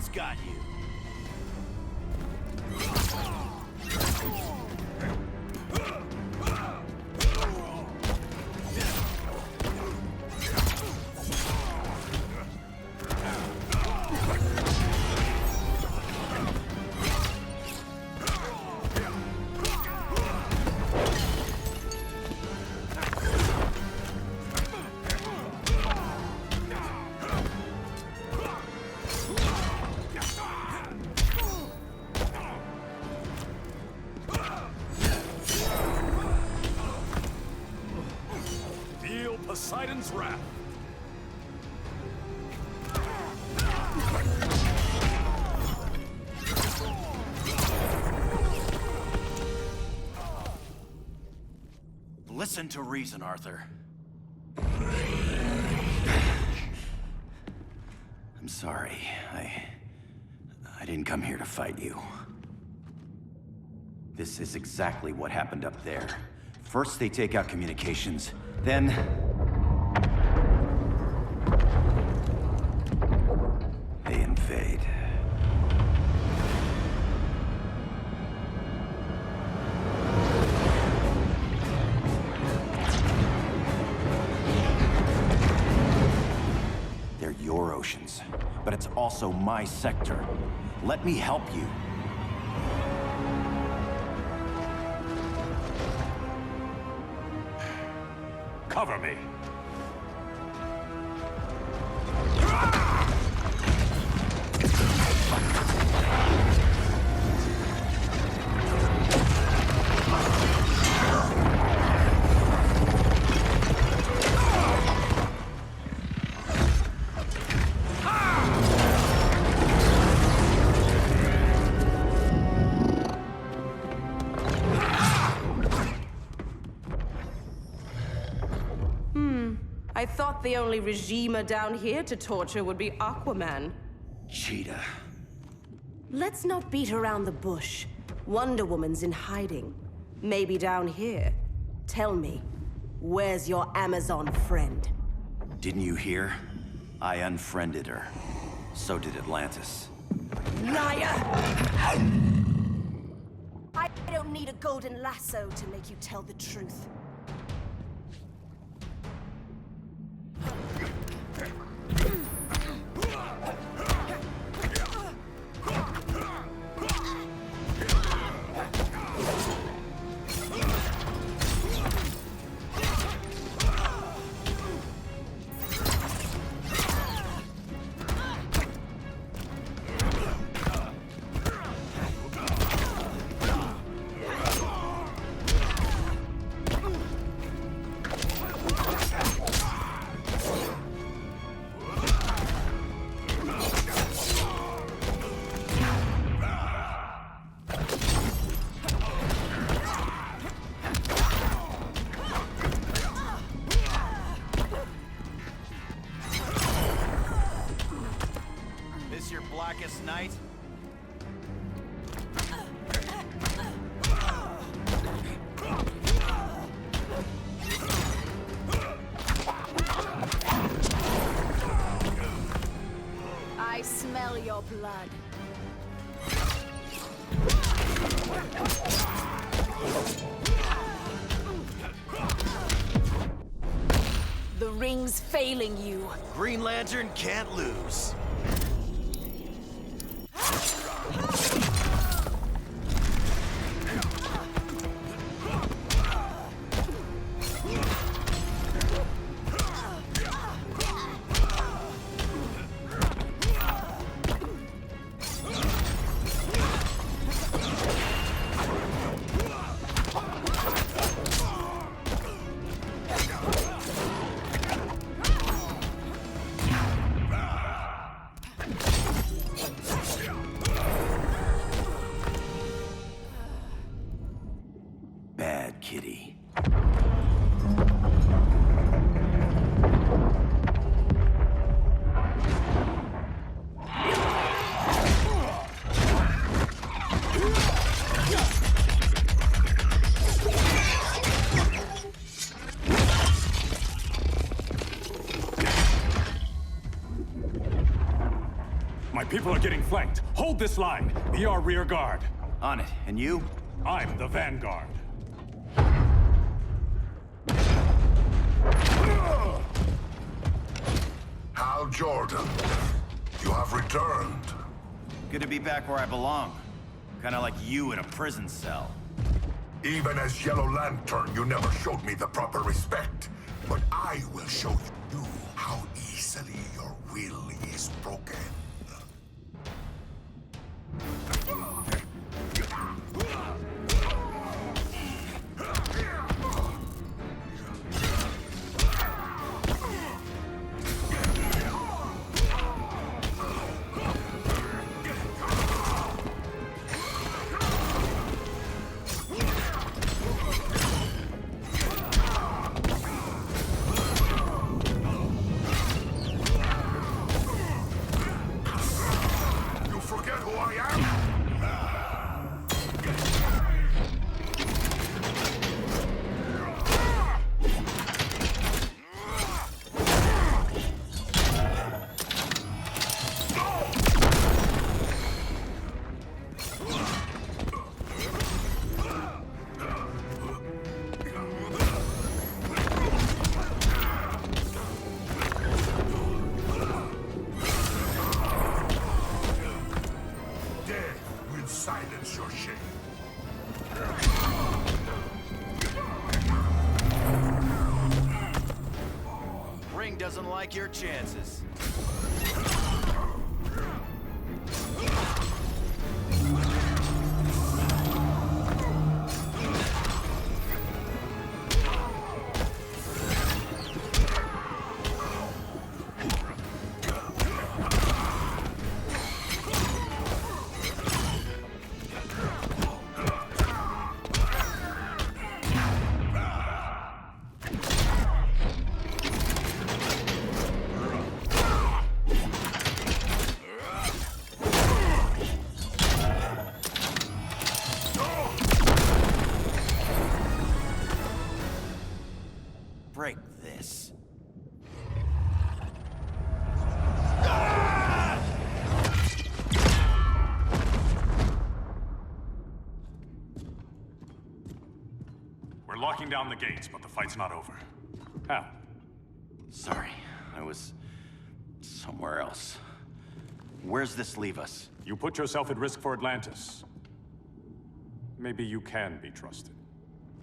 Who's got you? Feel Poseidon's wrath. Listen to reason, Arthur. I'm sorry. I didn't come here to fight you. This is exactly what happened up there. First they take out communications, then... they invade. They're your oceans, but it's also my sector. Let me help you. Cover me. I thought the only regimer down here to torture would be Aquaman. Cheetah. Let's not beat around the bush. Wonder Woman's in hiding. Maybe down here. Tell me, where's your Amazon friend? Didn't you hear? I unfriended her. So did Atlantis. Liar! I don't need a golden lasso to make you tell the truth. Your blackest night? I smell your blood. The ring's failing you. Green Lantern can't lose. Bad kitty. My people are getting flanked. Hold this line. Be our rear guard. On it. And you? I'm the vanguard. Hal Jordan, you have returned. Good to be back where I belong. Kinda like you in a prison cell. Even as Yellow Lantern, you never showed me the proper respect. But I will show you how easily your will is broken. Silence your shame. Ring doesn't like your chances. Break this. We're locking down the gates, but the fight's not over. Hal. Sorry, I was somewhere else. Where's this leave us? You put yourself at risk for Atlantis. Maybe you can be trusted.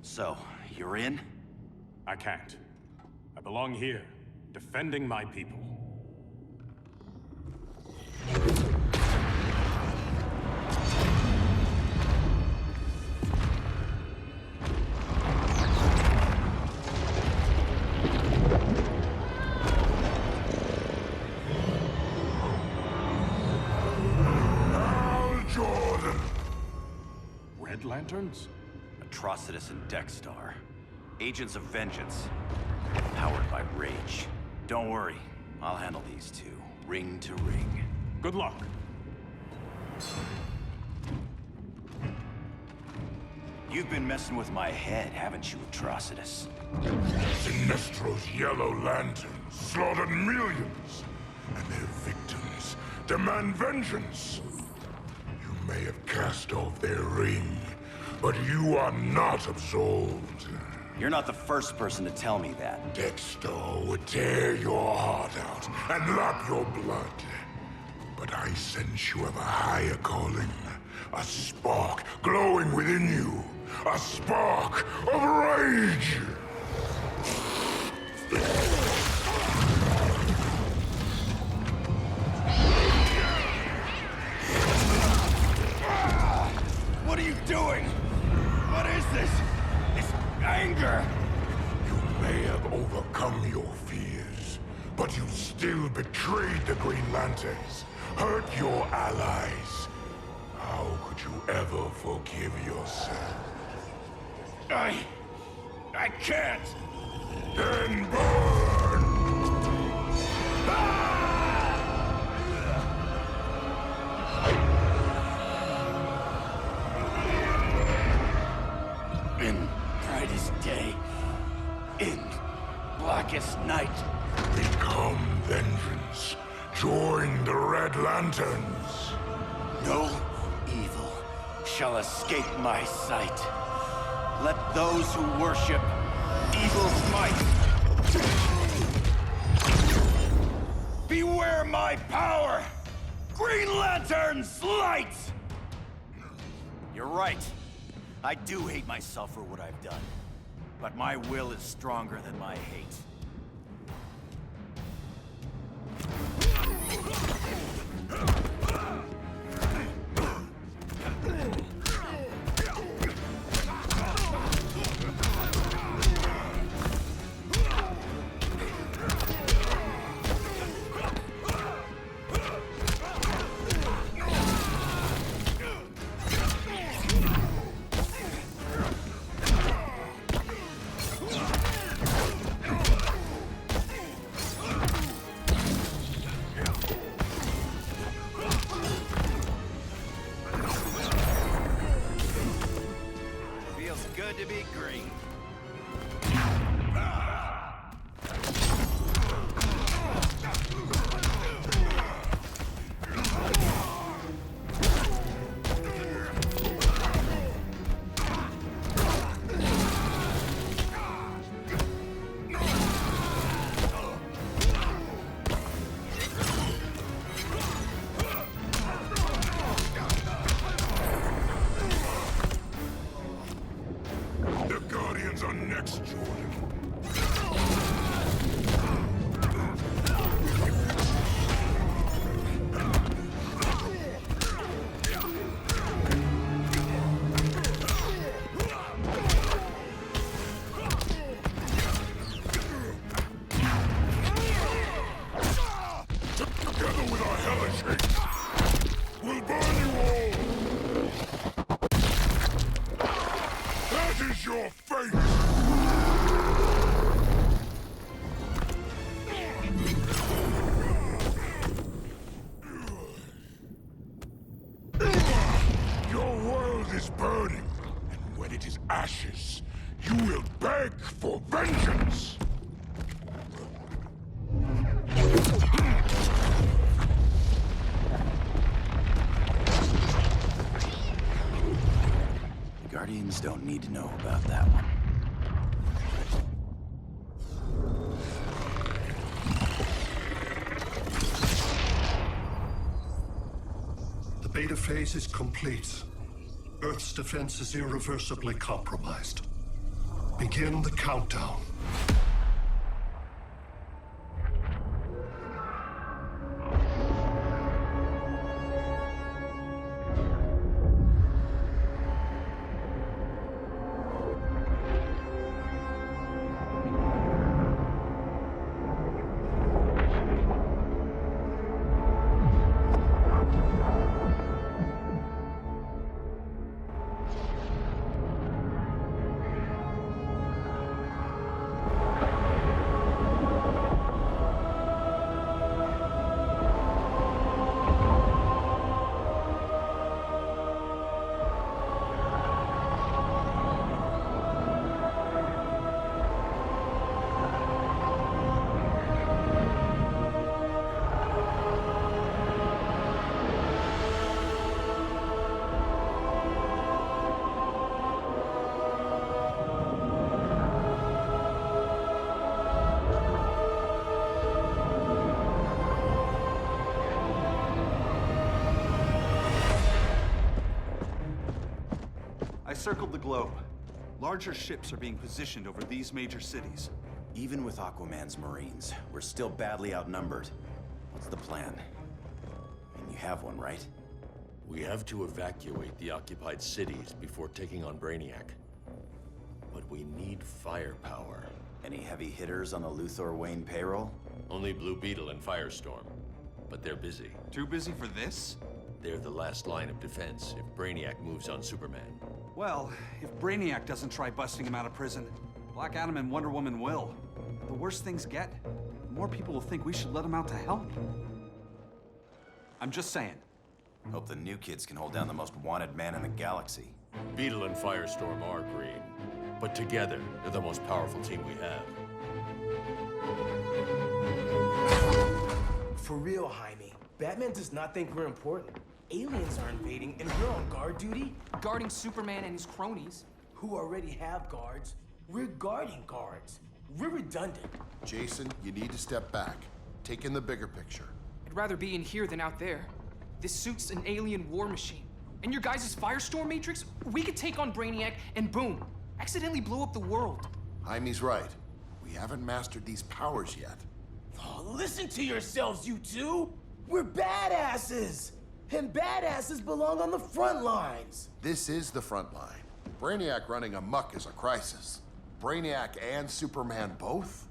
So, you're in? I can't. I belong here, defending my people. Hal Jordan! Red Lanterns? Atrocitus and Dexstar. Agents of Vengeance. Powered by rage. Don't worry, I'll handle these two, ring to ring. Good luck. You've been messing with my head, haven't you, Atrocitus? Sinestro's Yellow Lanterns slaughtered millions, and their victims demand vengeance. You may have cast off their ring, but you are not absolved. You're not the first person to tell me that. Dexter would tear your heart out and lap your blood. But I sense you have a higher calling. A spark glowing within you. A spark of rage! What are you doing? What is this? This anger! You may have overcome your fears, but you still betrayed the Green Lanterns, hurt your allies. How could you ever forgive yourself? I can't! Then burn! In brightest day, in blackest night. Become vengeance. Join the Red Lantern. Lanterns! No evil shall escape my sight. Let those who worship evil's might beware my power! Green Lantern's light! You're right. I do hate myself for what I've done. But my will is stronger than my hate. Good to be green. Ashes, you will beg for vengeance! The Guardians don't need to know about that one. The beta phase is complete. Earth's defense is irreversibly compromised. Begin the countdown. I circled the globe. Larger ships are being positioned over these major cities. Even with Aquaman's Marines, we're still badly outnumbered. What's the plan? And you have one, right? We have to evacuate the occupied cities before taking on Brainiac. But we need firepower. Any heavy hitters on the Luthor Wayne payroll? Only Blue Beetle and Firestorm. But they're busy. Too busy for this? They're the last line of defense if Brainiac moves on Superman. Well, if Brainiac doesn't try busting him out of prison, Black Adam and Wonder Woman will. The worse things get, the more people will think we should let him out to help. I'm just saying. Hope the new kids can hold down the most wanted man in the galaxy. Beetle and Firestorm are green, but together, they're the most powerful team we have. For real, Jaime. Batman does not think we're important. Aliens are invading, and we're on guard duty? Guarding Superman and his cronies. Who already have guards. We're guarding guards. We're redundant. Jason, you need to step back. Take in the bigger picture. I'd rather be in here than out there. This suit's an alien war machine. And your guys' Firestorm Matrix, we could take on Brainiac and boom, accidentally blow up the world. Jaime's right. We haven't mastered these powers yet. Oh, listen to yourselves, you two! We're badasses! And badasses belong on the front lines! This is the front line. Brainiac running amok is a crisis. Brainiac and Superman both?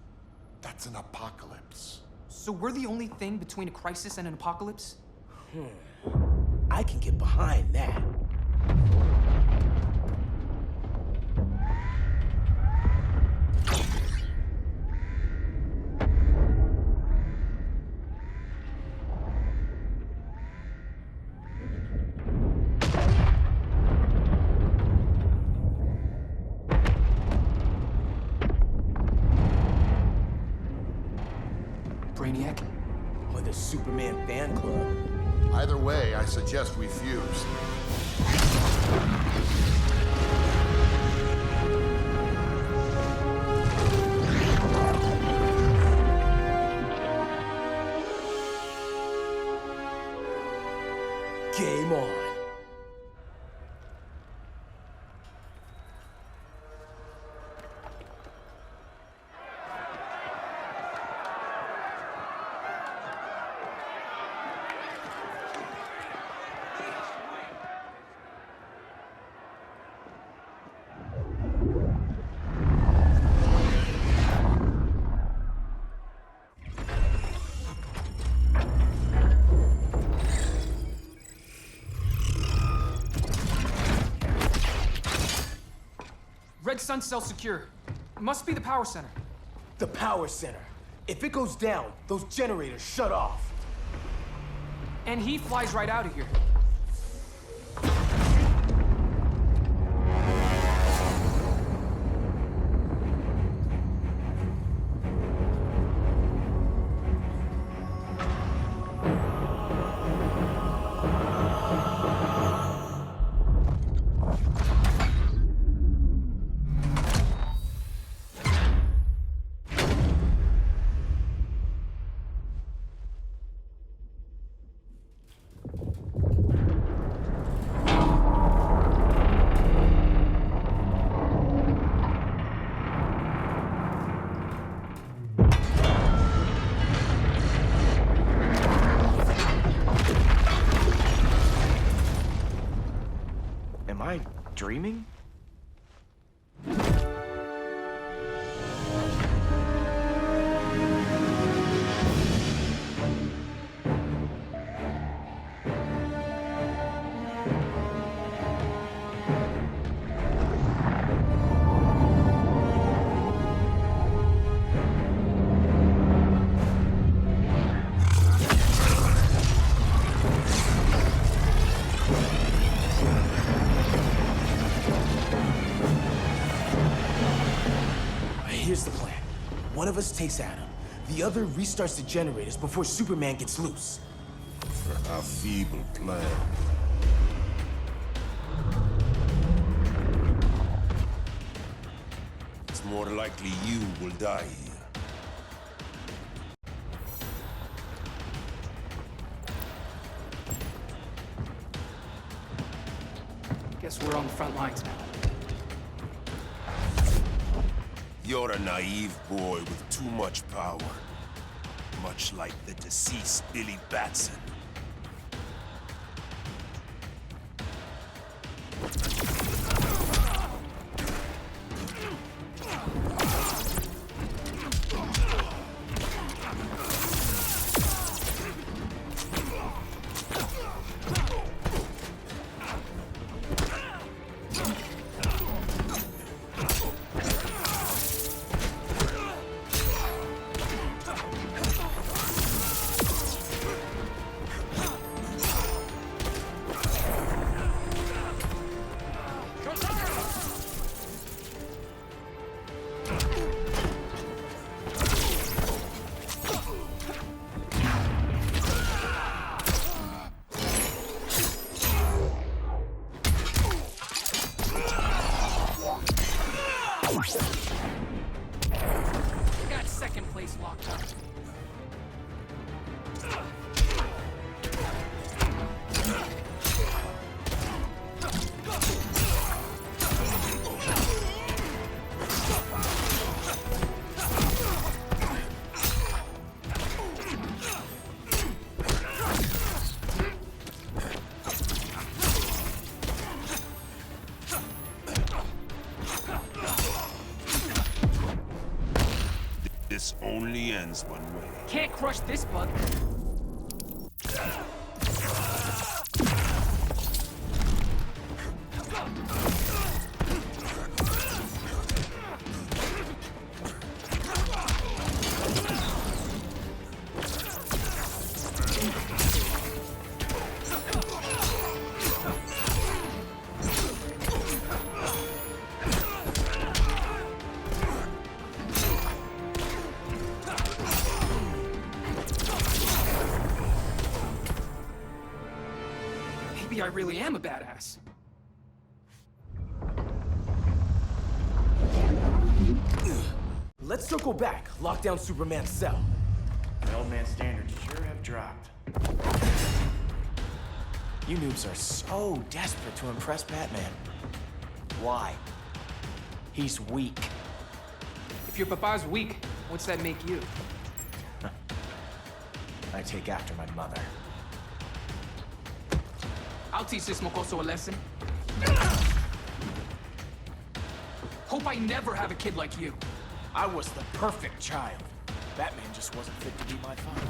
That's an apocalypse. So we're the only thing between a crisis and an apocalypse? I can get behind that. Brainiac? Or the Superman fan club? Either way, I suggest we fuse. Game on. Red Sun cell secure. It must be the power center. The power center. If it goes down, those generators shut off. And he flies right out of here. Am I dreaming? Here's the plan. One of us takes Adam. The other restarts the generators before Superman gets loose. A feeble plan. It's more likely you will die here. Guess we're on the front lines now. You're a naive boy with too much power. Much like the deceased Billy Batson. This only ends one way. Can't crush this bug. Maybe I really am a badass. Let's circle back, lock down Superman's cell. The old man's standards sure have dropped. You noobs are so desperate to impress Batman. Why? He's weak. If your papa's weak, what's that make you? I take after my mother. I'll teach this mocoso a lesson. Hope I never have a kid like you. I was the perfect child. Batman just wasn't fit to be my father.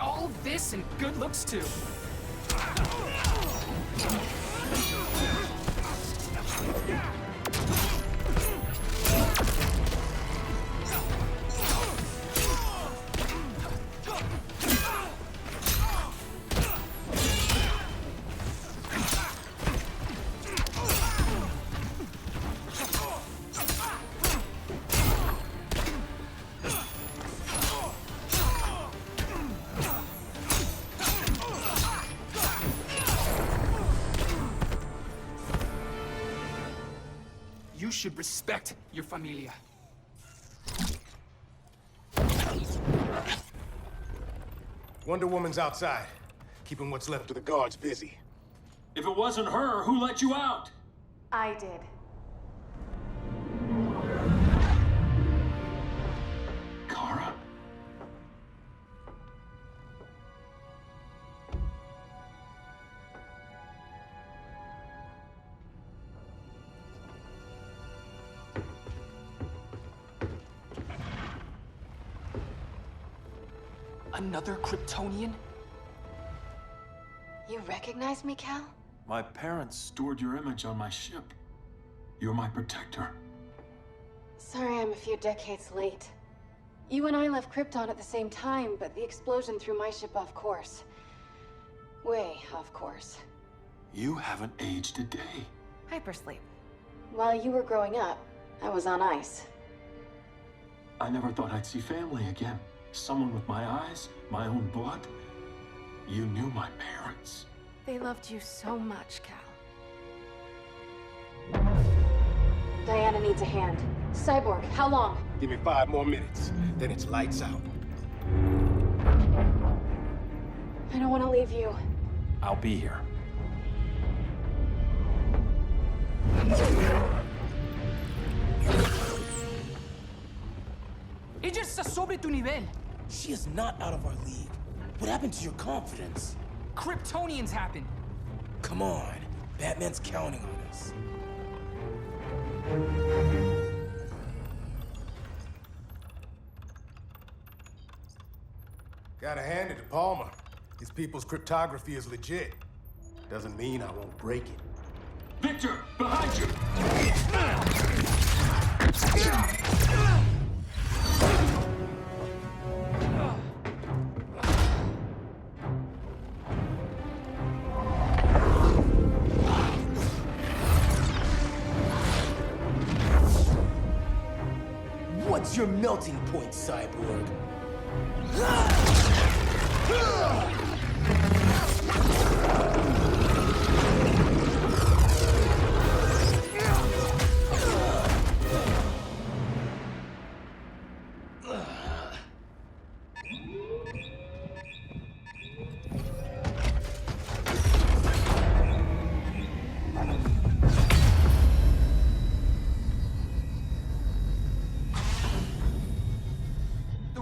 All this and good looks too. You should respect your familia. Wonder Woman's outside, keeping what's left of the guards busy. If it wasn't her, who let you out? I did. Kara? Another Kryptonian? You recognize me, Cal? My parents stored your image on my ship. You're my protector. Sorry I'm a few decades late. You and I left Krypton at the same time, but the explosion threw my ship off course. Way off course. You haven't aged a day. Hypersleep. While you were growing up, I was on ice. I never thought I'd see family again. Someone with my eyes, my own blood. You knew my parents. They loved you so much, Cal. Diana needs a hand. Cyborg, how long? Give me 5 more minutes, then it's lights out. I don't want to leave you. I'll be here. Ella está sobre tu nivel. She is not out of our league. What happened to your confidence? Kryptonians happen. Come on. Batman's counting on us. Gotta hand it to Palmer. His people's cryptography is legit. Doesn't mean I won't break it. Victor, behind you! What's your melting point, Cyborg?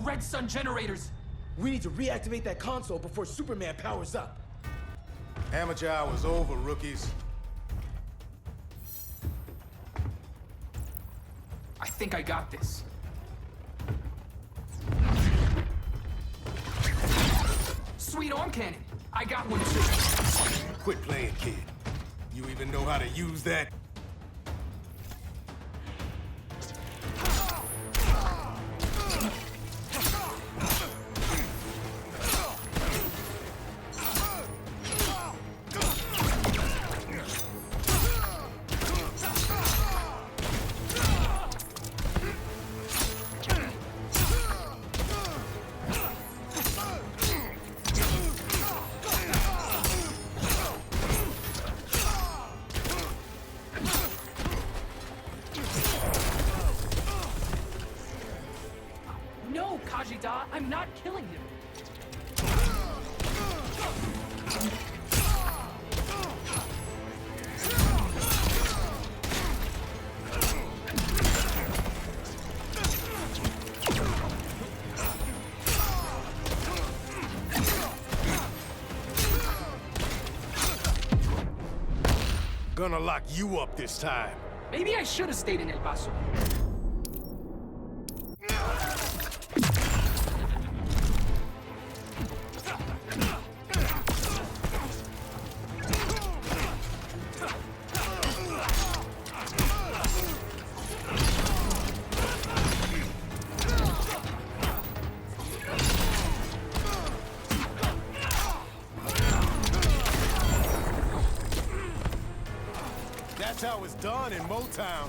Red Sun generators! We need to reactivate that console before Superman powers up. Amateur hour's over, rookies. I think I got this. Sweet arm cannon! I got one too. Quit playing, kid. You even know how to use that? No, Kajida, I'm not killing him. Gonna lock you up this time. Maybe I should have stayed in El Paso. That's how it's done in Motown.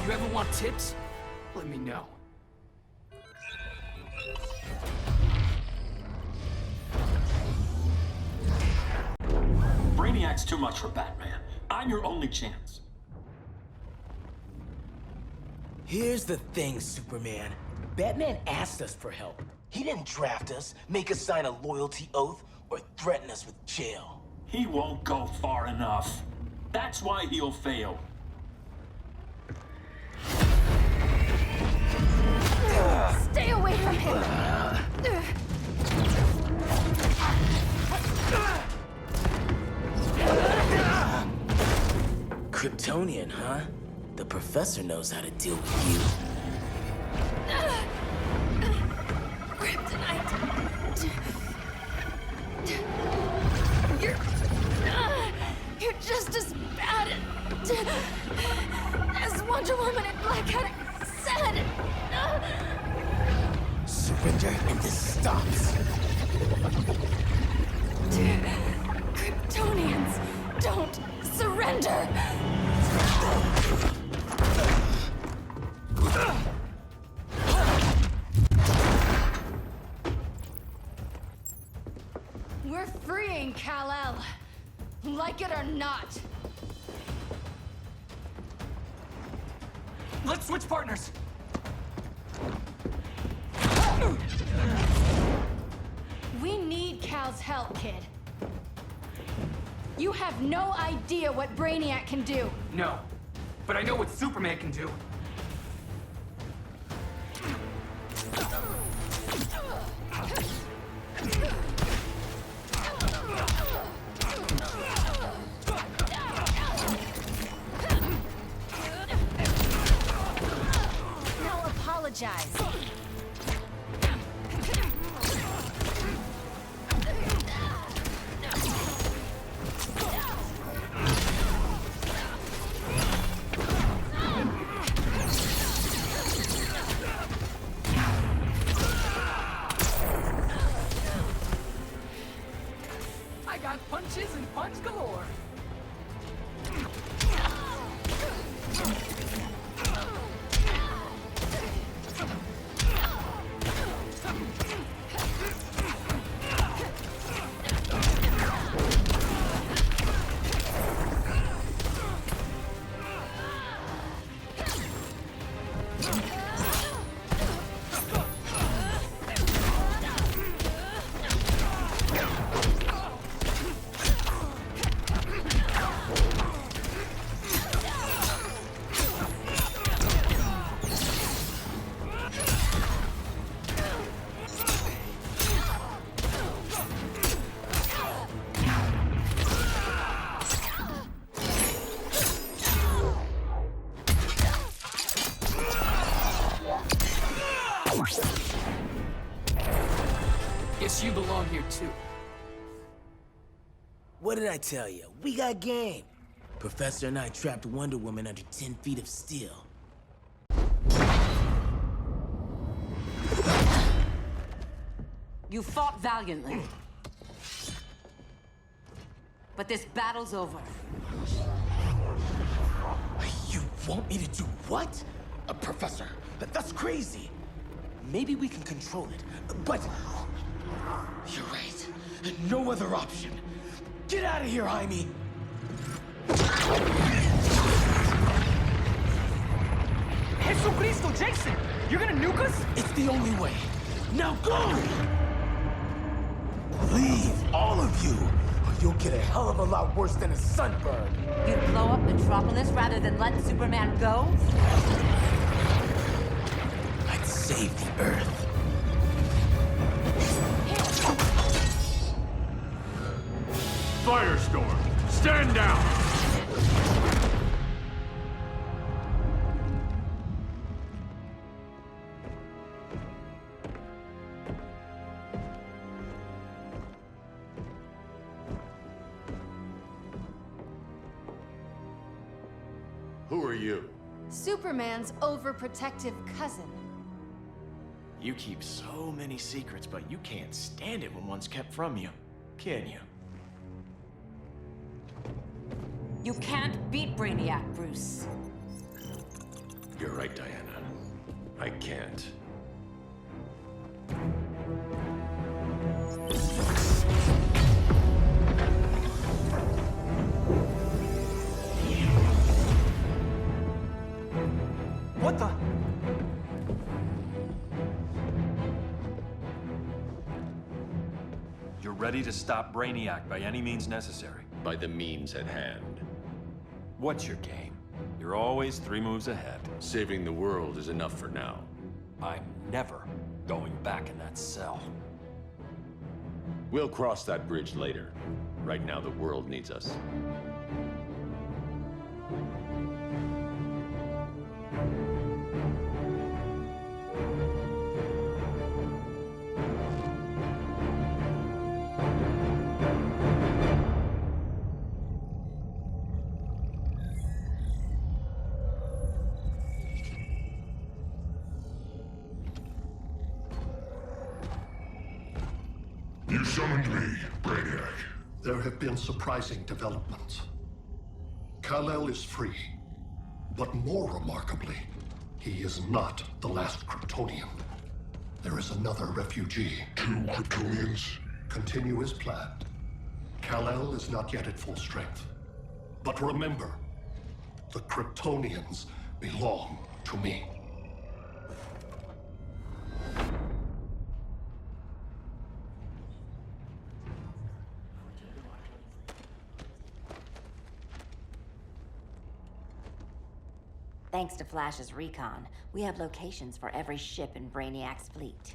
You ever want tips? Let me know. Brainiac's too much for Batman. I'm your only chance. Here's the thing, Superman. Batman asked us for help. He didn't draft us, make us sign a loyalty oath, or threaten us with jail. He won't go far enough. That's why he'll fail. Stay away from him! Kryptonian, huh? The professor knows how to deal with you. Kryptonite! You're just as bad as Wonder Woman and Black Adam said! Surrender and this stops. Kryptonians don't surrender! We're freeing Kal-El, like it or not. Let's switch partners. We need Cal's help, kid. You have no idea what Brainiac can do. No, but I know what Superman can do. Now apologize. punches and punch galore. Guess you belong here too. What did I tell you? We got game. Professor and I trapped Wonder Woman under 10 feet of steel. You fought valiantly. But this battle's over. You want me to do what? Professor, that's crazy. Maybe we can control it, but... You're right. No other option. Get out of here, Jaime! Jesucristo, Jason! You're gonna nuke us? It's the only way. Now go! Leave, all of you, or you'll get a hell of a lot worse than a sunburn. You'd blow up Metropolis rather than let Superman go? I'd save the Earth. Firestorm, stand down! Who are you? Superman's overprotective cousin. You keep so many secrets, but you can't stand it when one's kept from you, can you? You can't beat Brainiac, Bruce. You're right, Diana. I can't. What the? You're ready to stop Brainiac by any means necessary. By the means at hand. What's your game? You're always 3 moves ahead. Saving the world is enough for now. I'm never going back in that cell. We'll cross that bridge later. Right now, the world needs us. You summoned me, Brainiac. There have been surprising developments. Kal-El is free, but more remarkably, he is not the last Kryptonian. There is another refugee. 2 Kryptonians? Continue as planned. Kal-El is not yet at full strength. But remember, the Kryptonians belong to me. Thanks to Flash's recon, we have locations for every ship in Brainiac's fleet.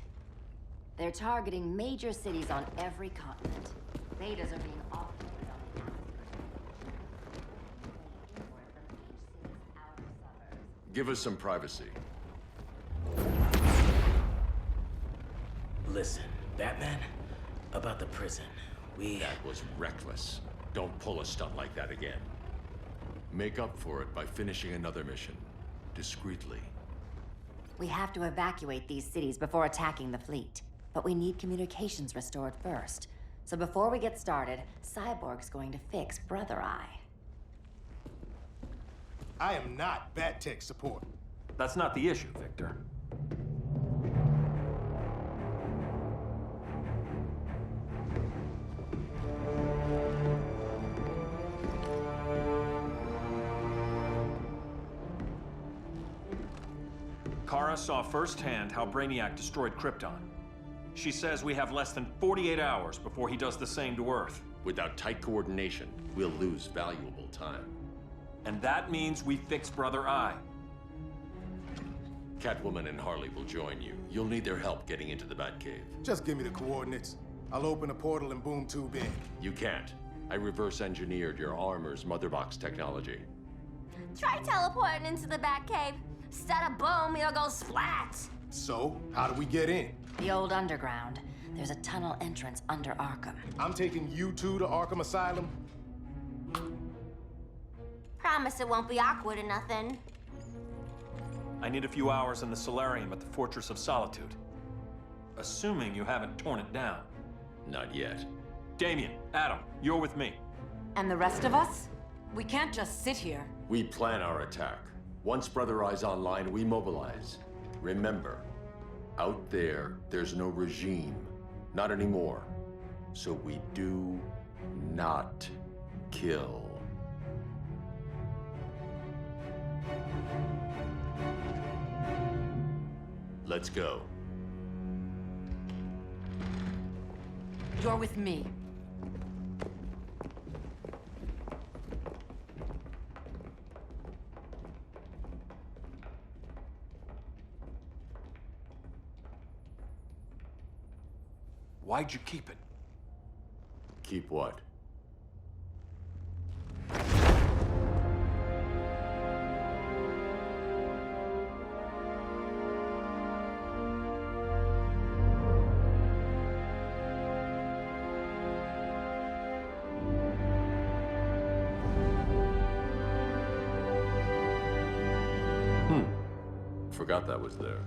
They're targeting major cities on every continent. Betas are being offloaded on the outskirts. Give us some privacy. Listen, Batman, about the prison, That was reckless. Don't pull a stunt like that again. Make up for it by finishing another mission. Discreetly. We have to evacuate these cities before attacking the fleet. But we need communications restored first. So before we get started, Cyborg's going to fix Brother Eye. I am not Bat Tech support. That's not the issue, Victor. Kara saw firsthand how Brainiac destroyed Krypton. She says we have less than 48 hours before he does the same to Earth. Without tight coordination, we'll lose valuable time. And that means we fix Brother Eye. Catwoman and Harley will join you. You'll need their help getting into the Batcave. Just give me the coordinates. I'll open a portal and boom tube in. You can't. I reverse engineered your armor's motherbox technology. Try teleporting into the Batcave. Instead of boom, you'll go splat. So, how do we get in? The old underground. There's a tunnel entrance under Arkham. I'm taking you two to Arkham Asylum? Promise it won't be awkward or nothing. I need a few hours in the solarium at the Fortress of Solitude. Assuming you haven't torn it down. Not yet. Damien, Adam, you're with me. And the rest of us? We can't just sit here. We plan our attack. Once Brother Eye's online, we mobilize. Remember, out there's no regime. Not anymore. So we do not kill. Let's go. You're with me. Why'd you keep it? Keep what? Forgot that was there.